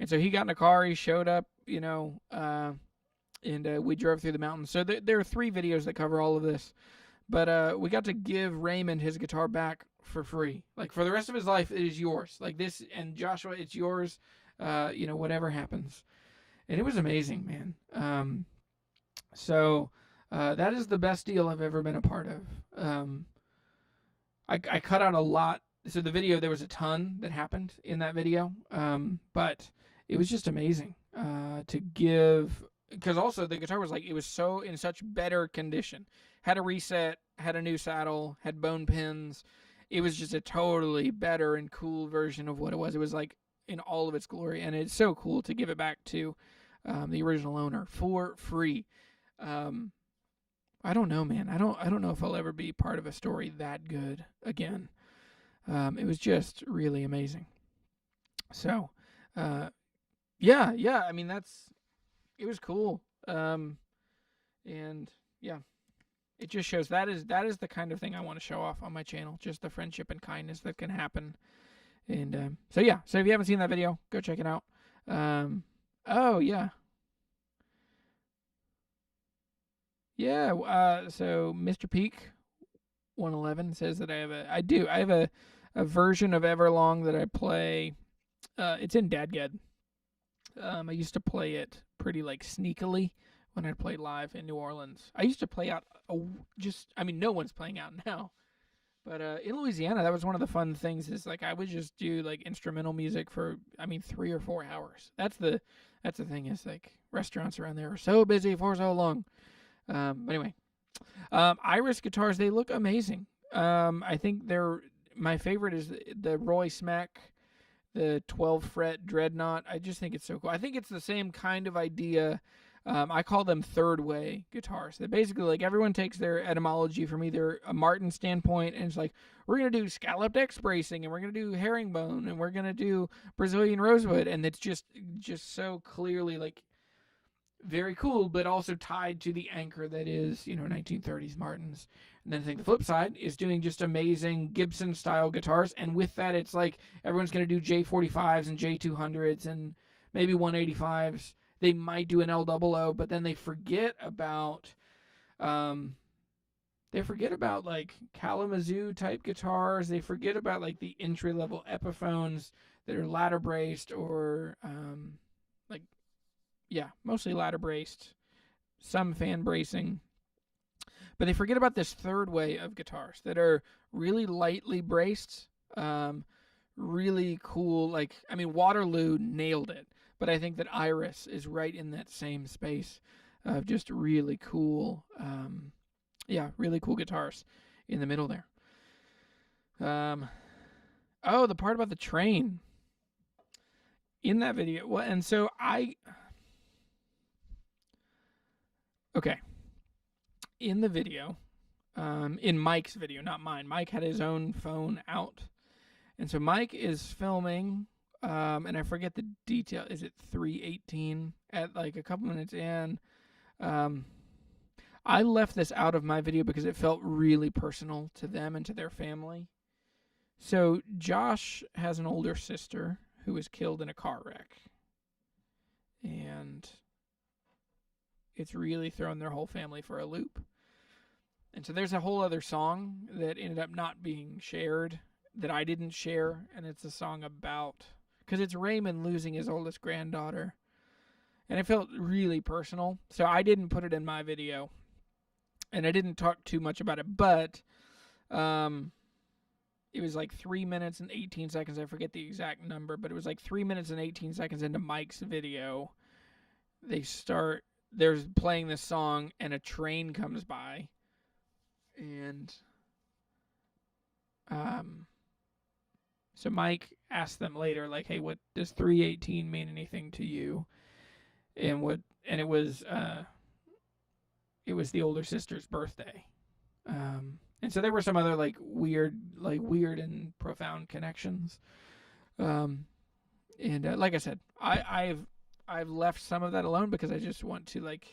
And so he got in a car, he showed up, and we drove through the mountains. So there are 3 videos that cover all of this. But we got to give Raymond his guitar back for free. Like, for the rest of his life, it is yours. Like, this, and Joshua, it's yours, whatever happens. And it was amazing, man. So that is the best deal I've ever been a part of. I cut out a lot. So the video, there was a ton that happened in that video. But it was just amazing to give, because also the guitar was like, it was so in such better condition. Had a reset, had a new saddle, had bone pins. It was just a totally better and cool version of what it was. It was like in all of its glory. And it's so cool to give it back to the original owner for free. I don't know, man. I don't know if I'll ever be part of a story that good again. It was just really amazing. So, yeah. I mean, it was cool. And yeah, it just shows that is the kind of thing I want to show off on my channel. Just the friendship and kindness that can happen. And, so yeah, so if you haven't seen that video, go check it out. Oh yeah. Yeah, so Mr. Peak 111 says that I have a version of Everlong that I play. It's in Dadgad. I used to play it pretty like sneakily when I played live in New Orleans. I used to play out no one's playing out now. But in Louisiana, that was one of the fun things is like I would just do like instrumental music for 3 or 4 hours. That's the thing is like restaurants around there are so busy for so long. But anyway, Iris guitars, they look amazing. I think my favorite is the Roy Smack, the 12 fret Dreadnought. I just think it's so cool. I think it's the same kind of idea. I call them third way guitars. That basically like everyone takes their etymology from either a Martin standpoint and it's like, we're going to do scalloped X bracing and we're going to do herringbone and we're going to do Brazilian rosewood. And it's just so clearly like, very cool, but also tied to the anchor that is, 1930s Martins. And then I think the flip side is doing just amazing Gibson style guitars. And with that, it's like everyone's going to do J45s and J200s and maybe 185s. They might do an L00, but then they forget about, like Kalamazoo type guitars. They forget about like the entry level Epiphones that are ladder braced or, mostly ladder braced, some fan bracing. But they forget about this third way of guitars that are really lightly braced, really cool. Like, I mean, Waterloo nailed it, but I think that Iris is right in that same space of just really cool, really cool guitars in the middle there. Oh, the part about the train in that video. Well, and so okay. In the video, in Mike's video, not mine. Mike had his own phone out. And so Mike is filming, and I forget the detail. Is it 3:18 at like a couple minutes in? I left this out of my video because it felt really personal to them and to their family. So Josh has an older sister who was killed in a car wreck. And it's really thrown their whole family for a loop. And so there's a whole other song that ended up not being shared that I didn't share. And it's a song about, because it's Raymond losing his oldest granddaughter. And it felt really personal. So I didn't put it in my video. And I didn't talk too much about it. But it was like 3 minutes and 18 seconds. I forget the exact number. But it was like 3 minutes and 18 seconds into Mike's video. They're playing this song and a train comes by. And so Mike asked them later, like, hey, what does 3:18 mean anything to you? And it was the older sister's birthday. And so there were some other like weird and profound connections. And like I said, I've left some of that alone because I just want to like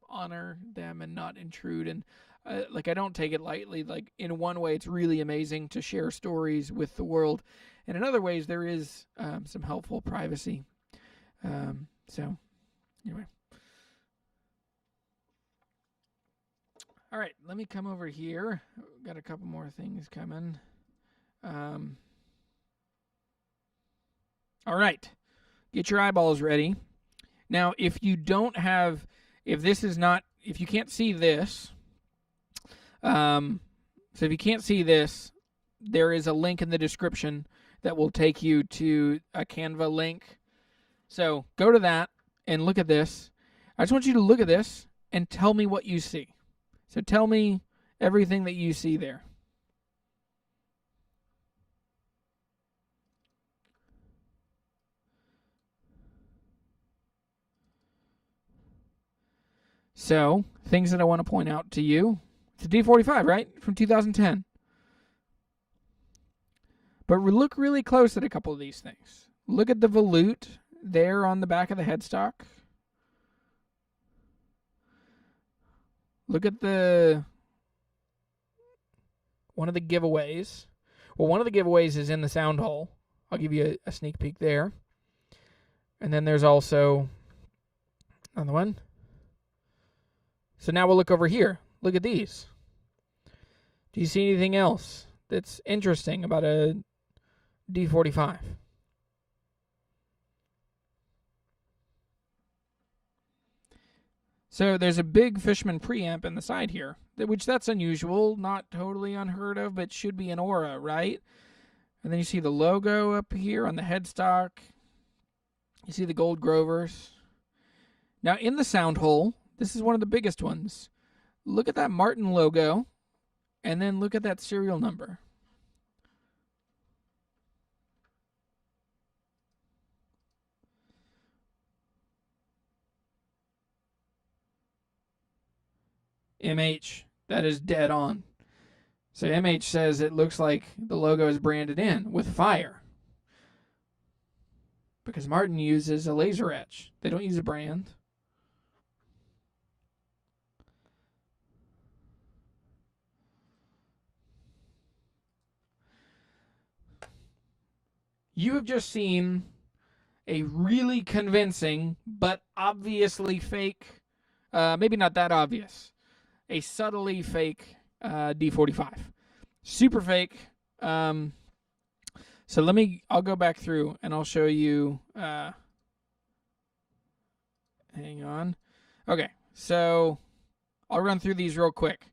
honor them and not intrude. And I don't take it lightly. Like in one way, it's really amazing to share stories with the world, and in other ways, there is some helpful privacy. So anyway, all right. Let me come over here. Got a couple more things coming. All right. Get your eyeballs ready. Now, if you can't see this, so if you can't see this, there is a link in the description that will take you to a Canva link. So go to that and look at this. I just want you to look at this and tell me what you see. So tell me everything that you see there. So, things that I want to point out to you. It's a D45, right? From 2010. But look really close at a couple of these things. Look at the volute there on the back of the headstock. Look at one of the giveaways. Well, one of the giveaways is in the sound hole. I'll give you a sneak peek there. And then there's also another one. So now we'll look over here. Look at these. Do you see anything else that's interesting about a D45? So there's a big Fishman preamp in the side here, which that's unusual, not totally unheard of, but should be an Aura, right? And then you see the logo up here on the headstock. You see the gold Grovers. Now in the sound hole, this is one of the biggest ones. Look at that Martin logo, and then look at that serial number. MH, that is dead on. So MH says it looks like the logo is branded in with fire. Because Martin uses a laser etch. They don't use a brand. You have just seen a really convincing, but obviously fake, maybe not that obvious, a subtly fake D45. Super fake. So I'll go back through and I'll show you, hang on. Okay, so I'll run through these real quick.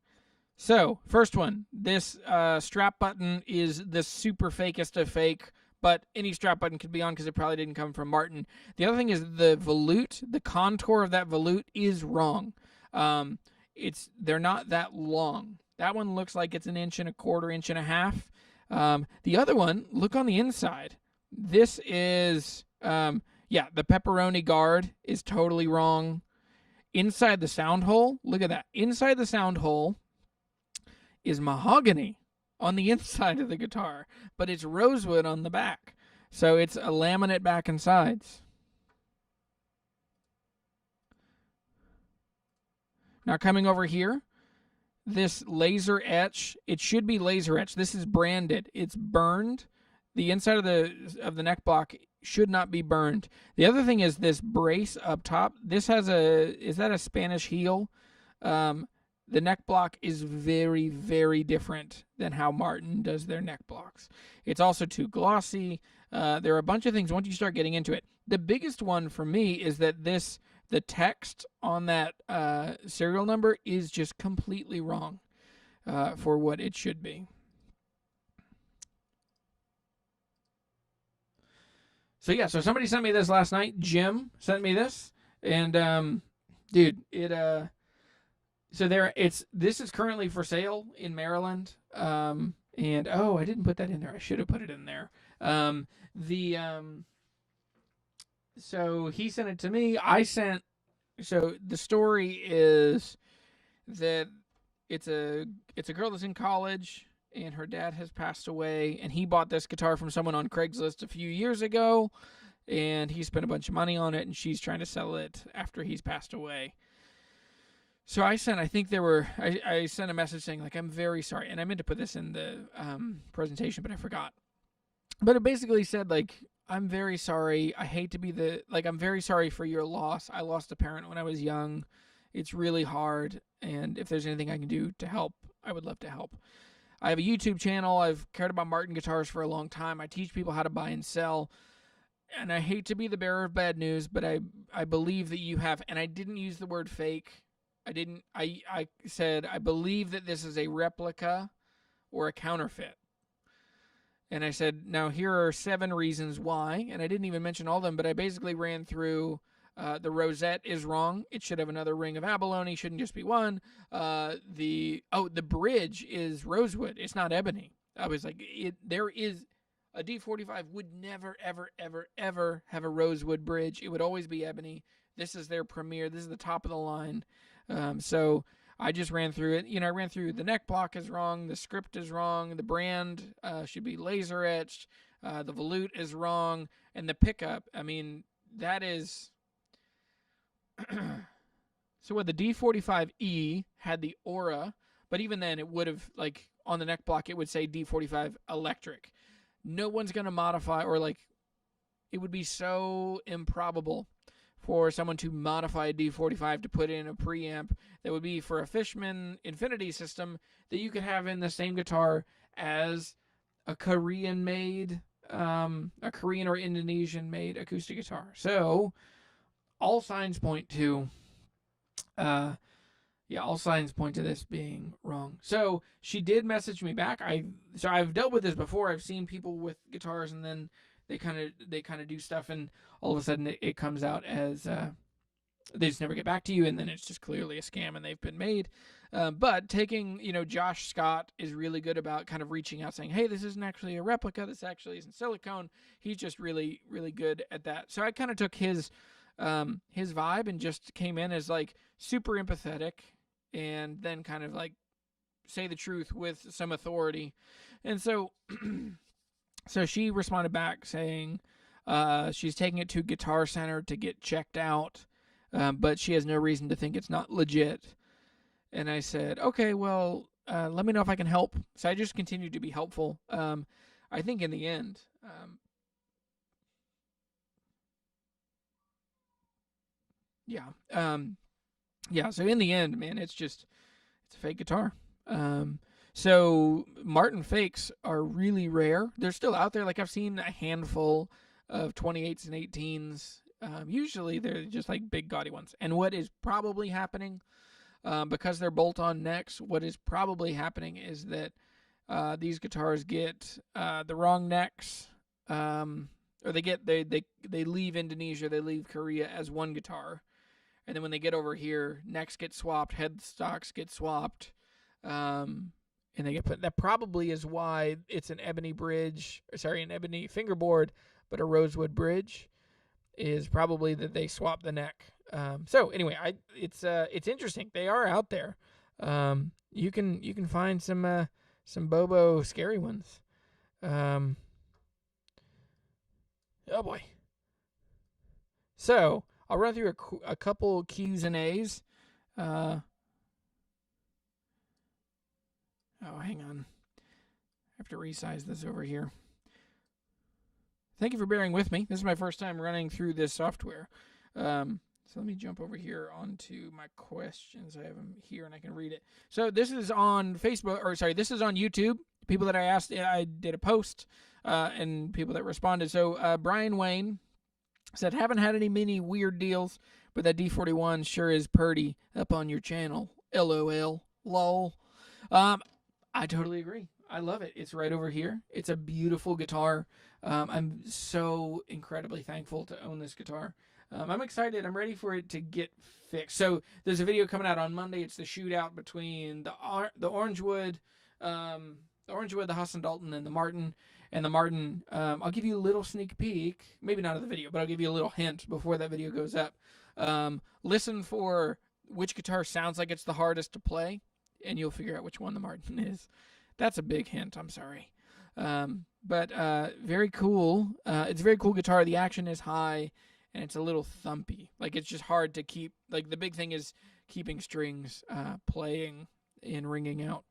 So, first one, this strap button is the super fakest of fake, but any strap button could be on because it probably didn't come from Martin. The other thing is the volute, the contour of that volute is wrong. They're not that long. That one looks like it's 1 1/4 inch, 1.5 inches. The other one, look on the inside. This is, the pepperoni guard is totally wrong. Inside the sound hole, look at that. Inside the sound hole is mahogany on the inside of the guitar, but it's rosewood on the back. So it's a laminate back and sides. Now coming over here, this laser etch, it should be laser etched. This is branded. It's burned. The inside of the neck block should not be burned. The other thing is this brace up top. This has is that a Spanish heel? The neck block is very, very different than how Martin does their neck blocks. It's also too glossy. There are a bunch of things once you start getting into it. The biggest one for me is that the text on that serial number is just completely wrong for what it should be. So yeah, so somebody sent me this last night. Jim sent me this, and dude, so this is currently for sale in Maryland. And I didn't put that in there. I should have put it in there. So he sent it to me. So the story is that it's a girl that's in college and her dad has passed away, and he bought this guitar from someone on Craigslist a few years ago, and he spent a bunch of money on it, and she's trying to sell it after he's passed away. So I sent a message saying, like, I'm very sorry. And I meant to put this in the presentation, but I forgot. But it basically said, like, I'm very sorry. I hate to be I'm very sorry for your loss. I lost a parent when I was young. It's really hard. And if there's anything I can do to help, I would love to help. I have a YouTube channel. I've cared about Martin guitars for a long time. I teach people how to buy and sell. And I hate to be the bearer of bad news, but I believe that you have, and I didn't use the word fake. I said, I believe that this is a replica or a counterfeit. And I said, now here are 7 reasons why. And I didn't even mention all of them, but I basically ran through the rosette is wrong. It should have another ring of abalone. Shouldn't just be one. The bridge is rosewood. It's not ebony. I was like, there is a D45 would never, ever, ever, ever have a rosewood bridge. It would always be ebony. This is their premier. This is the top of the line. So I just ran through it. I ran through the neck block is wrong. The script is wrong. The brand should be laser etched. The volute is wrong. And the pickup, I mean, that is... So what the D45E had the aura, but even then it would have, like, on the neck block, it would say D45 electric. No one's going to modify, or like, it would be so improbable for someone to modify a D45 to put in a preamp that would be for a Fishman Infinity system that you could have in the same guitar as a Korean-made, a Korean or Indonesian-made acoustic guitar. So all signs point to, all signs point to this being wrong. So she did message me back. I've dealt with this before. I've seen people with guitars and then they kind of do stuff, and all of a sudden it comes out as they just never get back to you, and then it's just clearly a scam and they've been made. But taking, Josh Scott is really good about kind of reaching out saying, hey, this isn't actually a replica. This actually isn't silicone. He's just really, really good at that. So I kind of took his vibe and just came in as like super empathetic and then kind of like say the truth with some authority. And so, so she responded back saying she's taking it to Guitar Center to get checked out, but she has no reason to think it's not legit. And I said, okay, well, let me know if I can help. So I just continued to be helpful. I think in the end, so in the end, man, it's a fake guitar. So Martin fakes are really rare. They're still out there. Like, I've seen a handful of 28s and 18s. Usually they're just like big gaudy ones. And what is probably happening, because they're bolt-on necks, what is probably happening is that these guitars get the wrong necks, or they leave Indonesia, they leave Korea as one guitar, and then when they get over here, necks get swapped, headstocks get swapped, and they get put. That probably is why it's an ebony fingerboard, but a rosewood bridge. Is probably that they swap the neck. So anyway, it's interesting. They are out there. You can find some Bobo scary ones. Oh boy. So I'll run through a couple Q's and A's. Oh, hang on. I have to resize this over here. Thank you for bearing with me. This is my first time running through this software. So let me jump over here onto my questions. I have them here and I can read it. So this is on Facebook, this is on YouTube. People that I asked, I did a post, and people that responded. So Brian Wayne said, haven't had any mini weird deals, but that D41 sure is purty up on your channel. LOL. Lol. I totally agree. I love it. It's right over here. It's a beautiful guitar. I'm so incredibly thankful to own this guitar. I'm excited. I'm ready for it to get fixed. So there's a video coming out on Monday. It's the shootout between the Orangewood, the Hassan Dalton, and the Martin. And the Martin, I'll give you a little sneak peek. Maybe not of the video, but I'll give you a little hint before that video goes up. Listen for which guitar sounds like it's the hardest to play, and you'll figure out which one the Martin is. That's a big hint. I'm sorry. But very cool. It's a very cool guitar. The action is high, and it's a little thumpy. Like, it's just hard to keep. Like, the big thing is keeping strings playing and ringing out.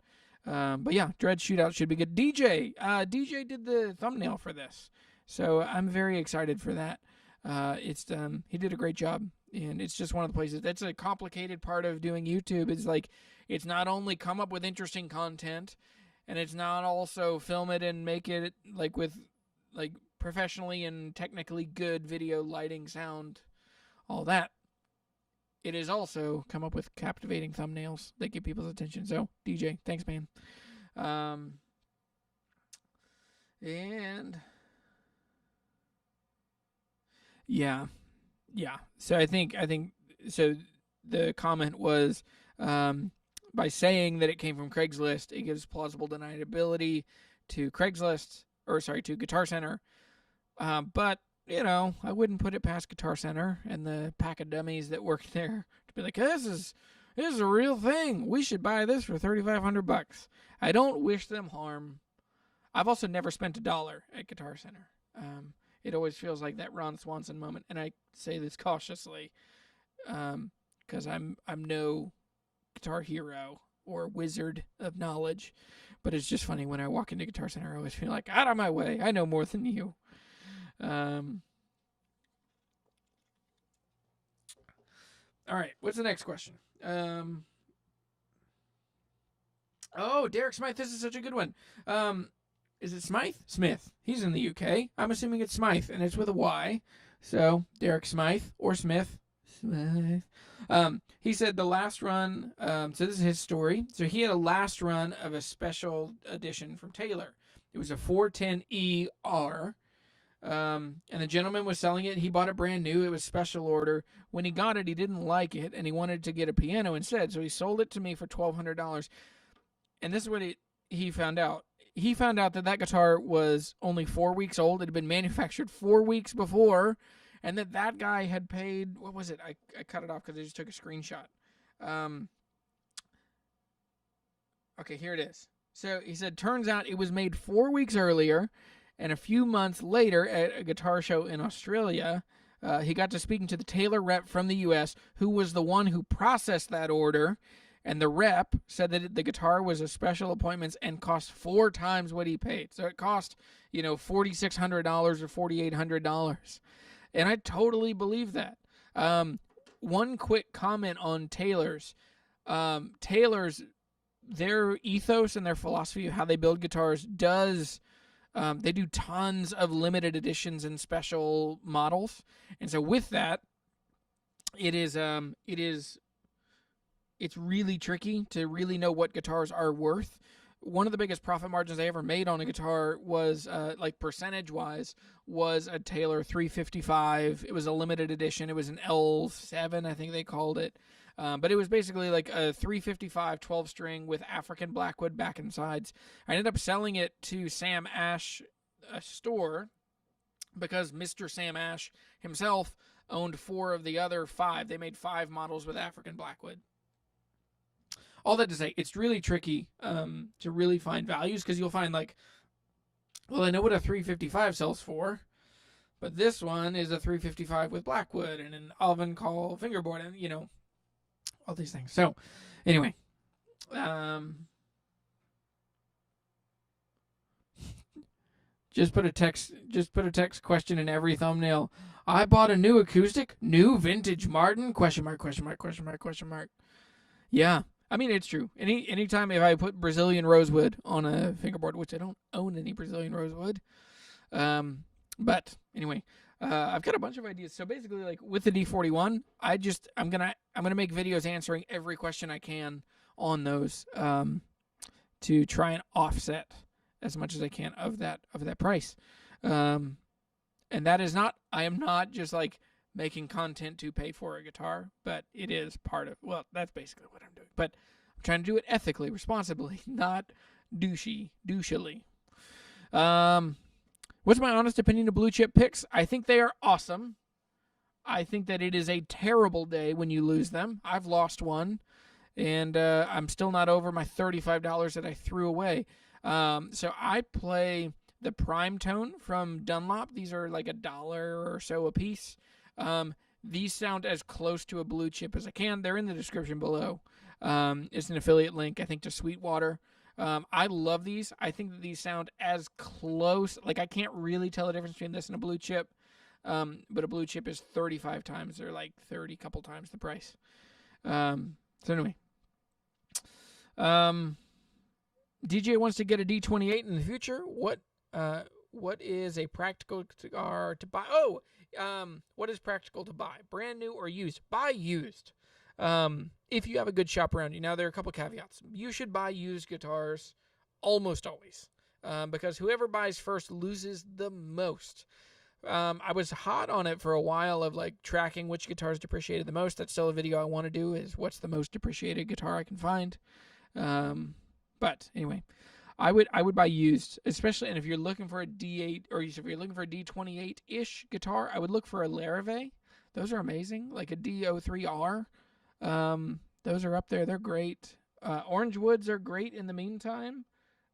But yeah, Dread Shootout should be good. DJ did the thumbnail for this, so I'm very excited for that. He did a great job, and it's just one of the places. That's a complicated part of doing YouTube. It's like, it's not only come up with interesting content, and it's not also film it and make it with professionally and technically good video, lighting, sound, all that. It is also come up with captivating thumbnails that get people's attention. So, DJ, thanks, man. And yeah. So I think so. The comment was, by saying that it came from Craigslist, it gives plausible deniability to to Guitar Center. But, I wouldn't put it past Guitar Center and the pack of dummies that work there to be like, this is a real thing. We should buy this for $3,500. I don't wish them harm. I've also never spent $1 at Guitar Center. It always feels like that Ron Swanson moment, and I say this cautiously, because I'm no guitar hero or wizard of knowledge, but it's just funny when I walk into Guitar Center, I always feel like, out of my way, I know more than you. All right, what's the next question? Derek Smythe, this is such a good one. Is it Smythe? Smith. He's in the UK. I'm assuming it's Smythe, and it's with a Y. So, Derek Smythe or Smith. Smythe. He said the last run, so this is his story. So he had a last run of a special edition from Taylor. It was a 410ER. And the gentleman was selling it. He bought it brand new. It was special order. When he got it, he didn't like it, and he wanted to get a piano instead. So he sold it to me for $1,200. And this is what he found out. He found out that guitar was only 4 weeks old. It had been manufactured 4 weeks before, and that guy had paid, what was it? I cut it off because I just took a screenshot. Okay, here it is. So he said, turns out it was made 4 weeks earlier, and a few months later at a guitar show in Australia, he got to speaking to the Taylor rep from the U.S., who was the one who processed that order. And the rep said that the guitar was a special appointments and cost 4 times what he paid. So it cost, $4,600 or $4,800. And I totally believe that. One quick comment on Taylor's. Their ethos and their philosophy of how they build guitars they do tons of limited editions and special models. And so with that, it is it's really tricky to really know what guitars are worth. One of the biggest profit margins I ever made on a guitar was, like percentage-wise, was a Taylor 355. It was a limited edition. It was an L7, I think they called it. But it was basically like a 355 12-string with African blackwood back and sides. I ended up selling it to Sam Ash, a store, because Mr. Sam Ash himself owned 4 of the other 5. They made 5 models with African blackwood. All that to say, it's really tricky to really find values, because you'll find like, well, I know what a 355 sells for, but this one is a 355 with blackwood and an oven call fingerboard, and, you know, all these things. So anyway, just put a text question in every thumbnail. I bought a new acoustic, new vintage Martin, question mark, question mark, question mark, question mark. Yeah. I mean, it's true. Anytime if I put Brazilian rosewood on a fingerboard, which I don't own any Brazilian rosewood, but anyway, I've got a bunch of ideas. So basically, like with the D41, I'm gonna make videos answering every question I can on those, to try and offset as much as I can of that price, and that is not. I am not just like making content to pay for a guitar, but it is part of, well, that's basically what I'm doing. But I'm trying to do it ethically, responsibly, not douchily. What's my honest opinion of blue chip picks? I think they are awesome. I think that it is a terrible day when you lose them. I've lost one, and I'm still not over my $35 that I threw away. So I play the Primetone from Dunlop. These are like $1 or so a piece. These sound as close to a blue chip as I can. They're in the description below. It's an affiliate link, I think, to Sweetwater. I love these. I think that these sound as close. Like, I can't really tell the difference between this and a blue chip. But a blue chip is 35 times or like 30 couple times the price. So anyway. DJ wants to get a D28 in the future. What is a practical guitar to buy? What is practical to buy? Brand new or used? Buy used. If you have a good shop around you. Now, there are a couple caveats. You should buy used guitars almost always, because whoever buys first loses the most. I was hot on it for a while of like tracking which guitars depreciated the most. That's still a video I want to do, is what's the most depreciated guitar I can find. But anyway, I would buy used, especially, and if you're looking for a D8 or if you're looking for a D28-ish guitar, I would look for a Larrivee. Those are amazing, like a D03R. Those are up there. They're great. Orange Woods are great in the meantime.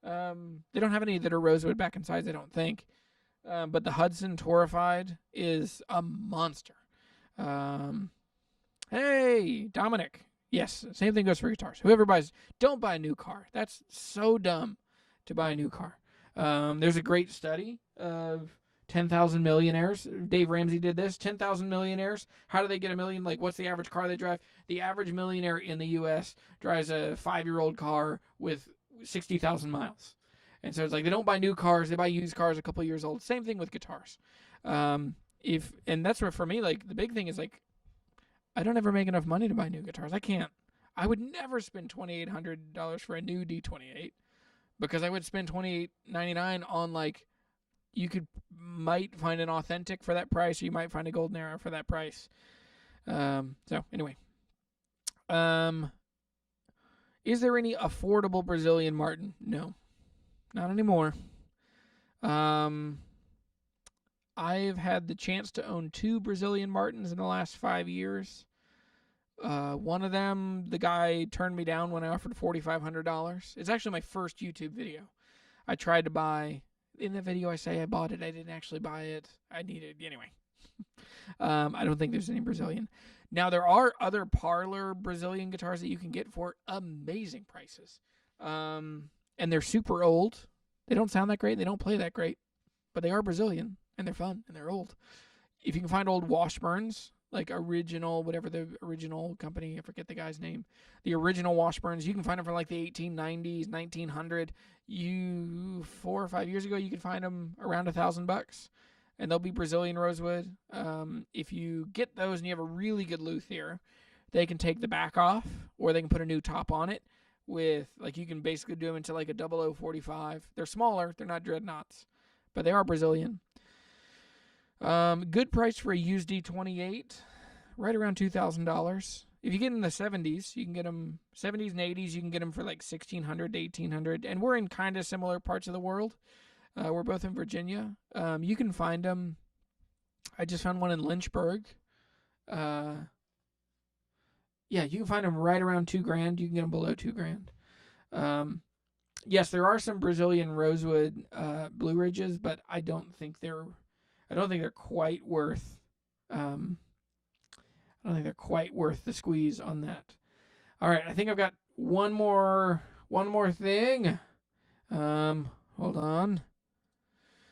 They don't have any that are rosewood back and sides, I don't think. But the Hudson Torrified is a monster. Hey, Dominic. Yes, same thing goes for guitars. Whoever buys, don't buy a new car. That's so dumb to buy a new car. There's a great study of 10,000 millionaires. Dave Ramsey did this. 10,000 millionaires. How do they get a million? Like, what's the average car they drive? The average millionaire in the U.S. drives a 5-year-old car with 60,000 miles. And so it's like they don't buy new cars. They buy used cars a couple of years old. Same thing with guitars. And that's where, for me, like, the big thing is, like, I don't ever make enough money to buy new guitars. I can't. I would never spend $2,800 for a new D28, because I would spend $2,899 on, like, you might find an authentic for that price, or you might find a golden era for that price. So anyway, is there any affordable Brazilian Martin? No, not anymore. I've had the chance to own 2 Brazilian Martins in the last 5 years. One of them, the guy turned me down when I offered $4,500. It's actually my first YouTube video. I tried to buy. In the video, I say I bought it. I didn't actually buy it. I needed it. Anyway. I don't think there's any Brazilian. Now, there are other parlor Brazilian guitars that you can get for amazing prices. And they're super old. They don't sound that great. They don't play that great. But they are Brazilian. And they're fun. And they're old. If you can find old Washburns, like original, whatever the original company, I forget the guy's name. The original Washburns, you can find them from like the 1890s, 1900. 4 or 5 years ago, you could find them around $1,000, and they'll be Brazilian rosewood. If you get those and you have a really good luthier, they can take the back off, or they can put a new top on it. With like, you can basically do them into like a 0045. They're smaller, they're not dreadnoughts, but they are Brazilian. Good price for a used D28, right around $2,000. If you get in the 70s, you can get them 70s and 80s. You can get them for like 1,600 to 1,800, and we're in kind of similar parts of the world. We're both in Virginia. You can find them. I just found one in Lynchburg. Yeah, you can find them right around $2,000. You can get them below $2,000. Yes, there are some Brazilian rosewood Blue Ridges, but I don't think they're quite worth. I don't think they're quite worth the squeeze on that. All right, I think I've got one more thing. Hold on.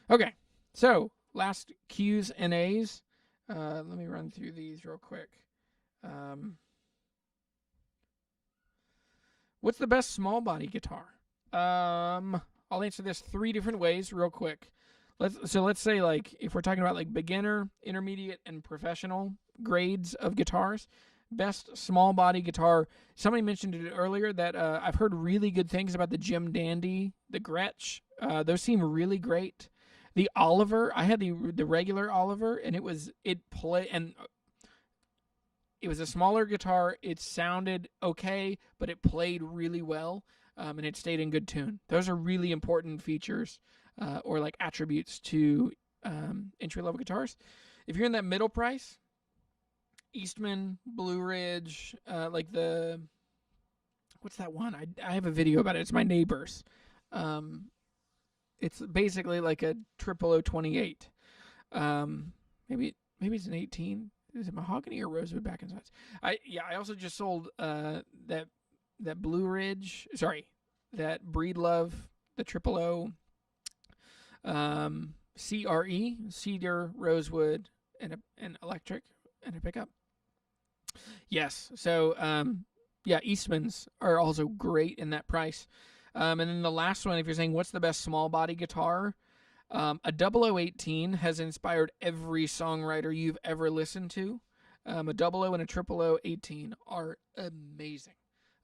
Okay, so last Q's and A's. Let me run through these real quick. What's the best small body guitar? I'll answer this 3 different ways real quick. Let's say, like, if we're talking about like beginner, intermediate, and professional grades of guitars, best small body guitar. Somebody mentioned it earlier that I've heard really good things about the Jim Dandy, the Gretsch. Those seem really great. The Oliver, I had the regular Oliver, and it was a smaller guitar. It sounded okay, but it played really well, and it stayed in good tune. Those are really important features or like attributes to entry-level guitars. If you're in that middle price, Eastman, Blue Ridge, like what's that one? I have a video about it. It's my neighbor's. It's basically like a 0028. Maybe it's an 18. Is it mahogany or rosewood back and sides? I also just sold that Blue Ridge. Sorry, that Breedlove, the 000 CRE, cedar, rosewood, and an electric and a pickup. Yes. So Eastmans are also great in that price. And then the last one, if you're saying what's the best small body guitar, a 0018 has inspired every songwriter you've ever listened to. A 00 and a 0018 are amazing.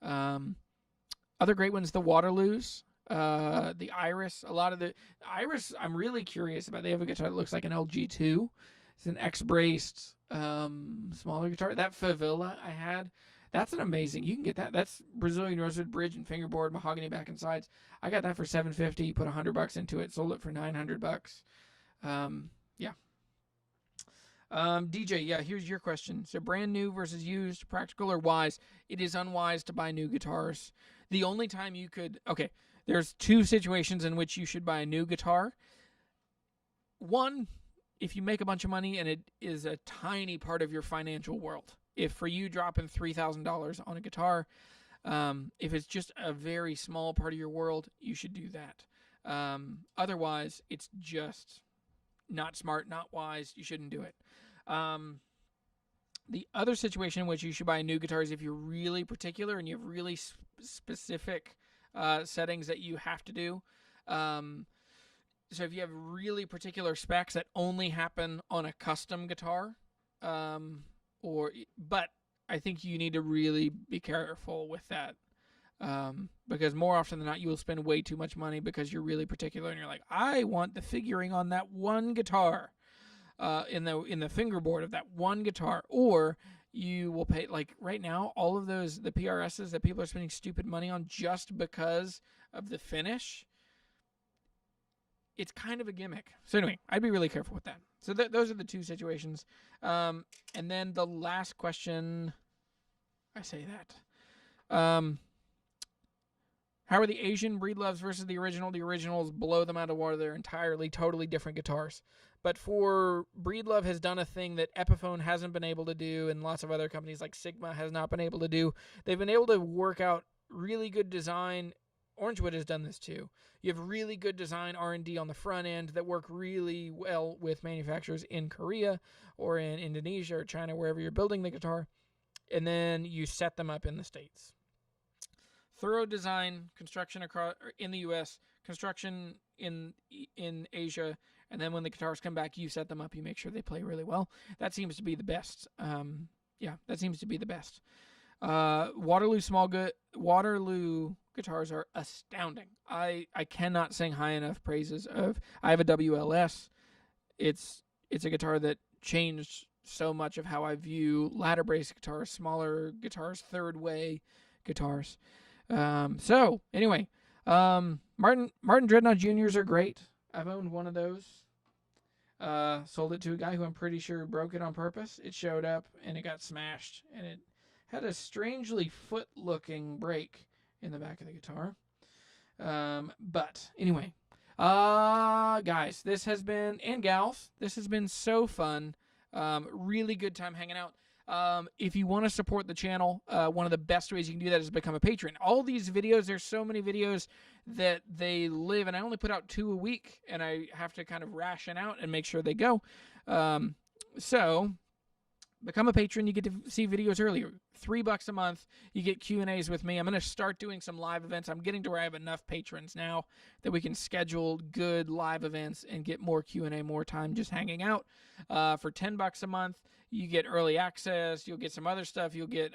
Other great ones, the Waterloos, the Iris. A lot of the Iris, I'm really curious about. They have a guitar that looks like an LG2. It's an X-braced smaller guitar. That Favilla I had, that's an amazing. You can get that. That's Brazilian rosewood bridge and fingerboard, mahogany back and sides. I got that for $750. Put $100 into it. Sold it for $900. Yeah. DJ, yeah. Here's your question. So brand new versus used, practical or wise? It is unwise to buy new guitars. The only time you could. Okay, there's 2 situations in which you should buy a new guitar. One, if you make a bunch of money and it is a tiny part of your financial world. If for you dropping $3,000 on a guitar, if it's just a very small part of your world, you should do that. Otherwise, it's just not smart, not wise. You shouldn't do it. The other situation in which you should buy a new guitar is if you're really particular and you have really specific settings that you have to do. So if you have really particular specs that only happen on a custom guitar, but I think you need to really be careful with that, because more often than not, you will spend way too much money because you're really particular and you're like, I want the figuring on that one guitar, in the fingerboard of that one guitar, or you will pay, like right now, all of the PRSs that people are spending stupid money on just because of the finish. It's kind of a gimmick. So anyway, I'd be really careful with that. So those are the 2 situations. And then the last question, I say that. How are the Asian Breedloves versus the original? The originals blow them out of water. They're entirely, totally different guitars. But for Breedlove has done a thing that Epiphone hasn't been able to do, and lots of other companies like Sigma has not been able to do. They've been able to work out really good design. Orangewood has done this too. You have really good design R&D on the front end that work really well with manufacturers in Korea or in Indonesia or China, wherever you're building the guitar, and then you set them up in the States. Thorough design, construction across in the U.S., construction in Asia, and then when the guitars come back, you set them up. You make sure they play really well. That seems to be the best Yeah, that seems to be the best. Waterloo guitars are astounding. I cannot sing high enough praises of. I have a WLS. It's a guitar that changed so much of how I view ladder brace guitars, smaller guitars, third way guitars. So anyway, Martin Dreadnought Juniors are great. I've owned one of those. Sold it to a guy who I'm pretty sure broke it on purpose. It showed up and it got smashed, and it had a strangely foot-looking break in the back of the guitar. But anyway, guys, this has been, and gals, this has been so fun. Really good time hanging out. If you want to support the channel, one of the best ways you can do that is become a patron. All these videos, there's so many videos that they live, and I only put out 2 a week, and I have to kind of ration out and make sure they go. So become a patron. You get to see videos earlier. $3 a month. You get Q&As with me. I'm going to start doing some live events. I'm getting to where I have enough patrons now that we can schedule good live events and get more Q&A, more time just hanging out. For $10 a month, you get early access. You'll get some other stuff. You'll get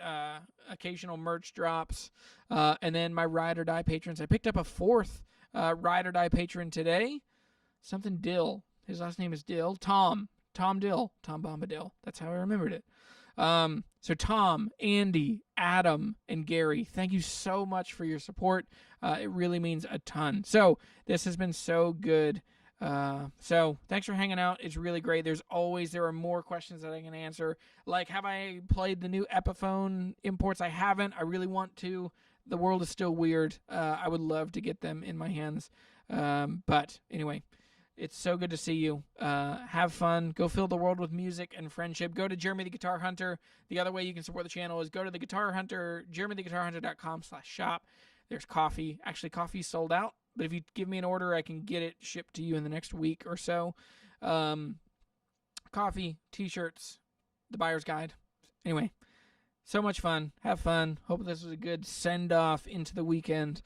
occasional merch drops. And then my Ride or Die patrons. I picked up a 4th Ride or Die patron today. Something Dill. His last name is Dill. Tom Dill. Tom Bombadil. That's how I remembered it. So Tom, Andy, Adam, and Gary, thank you so much for your support. It really means a ton. So this has been so good. So thanks for hanging out. It's really great. There are more questions that I can answer. Like, have I played the new Epiphone imports? I haven't. I really want to. The world is still weird. I would love to get them in my hands. But anyway, it's so good to see you. Have fun. Go fill the world with music and friendship. Go to Jeremy the Guitar Hunter. The other way you can support the channel is go to the Guitar Hunter, jeremytheguitarhunter.com/shop. There's coffee. Actually, coffee's sold out. But if you give me an order, I can get it shipped to you in the next week or so. Coffee, t-shirts, the buyer's guide. Anyway, so much fun. Have fun. Hope this was a good send-off into the weekend.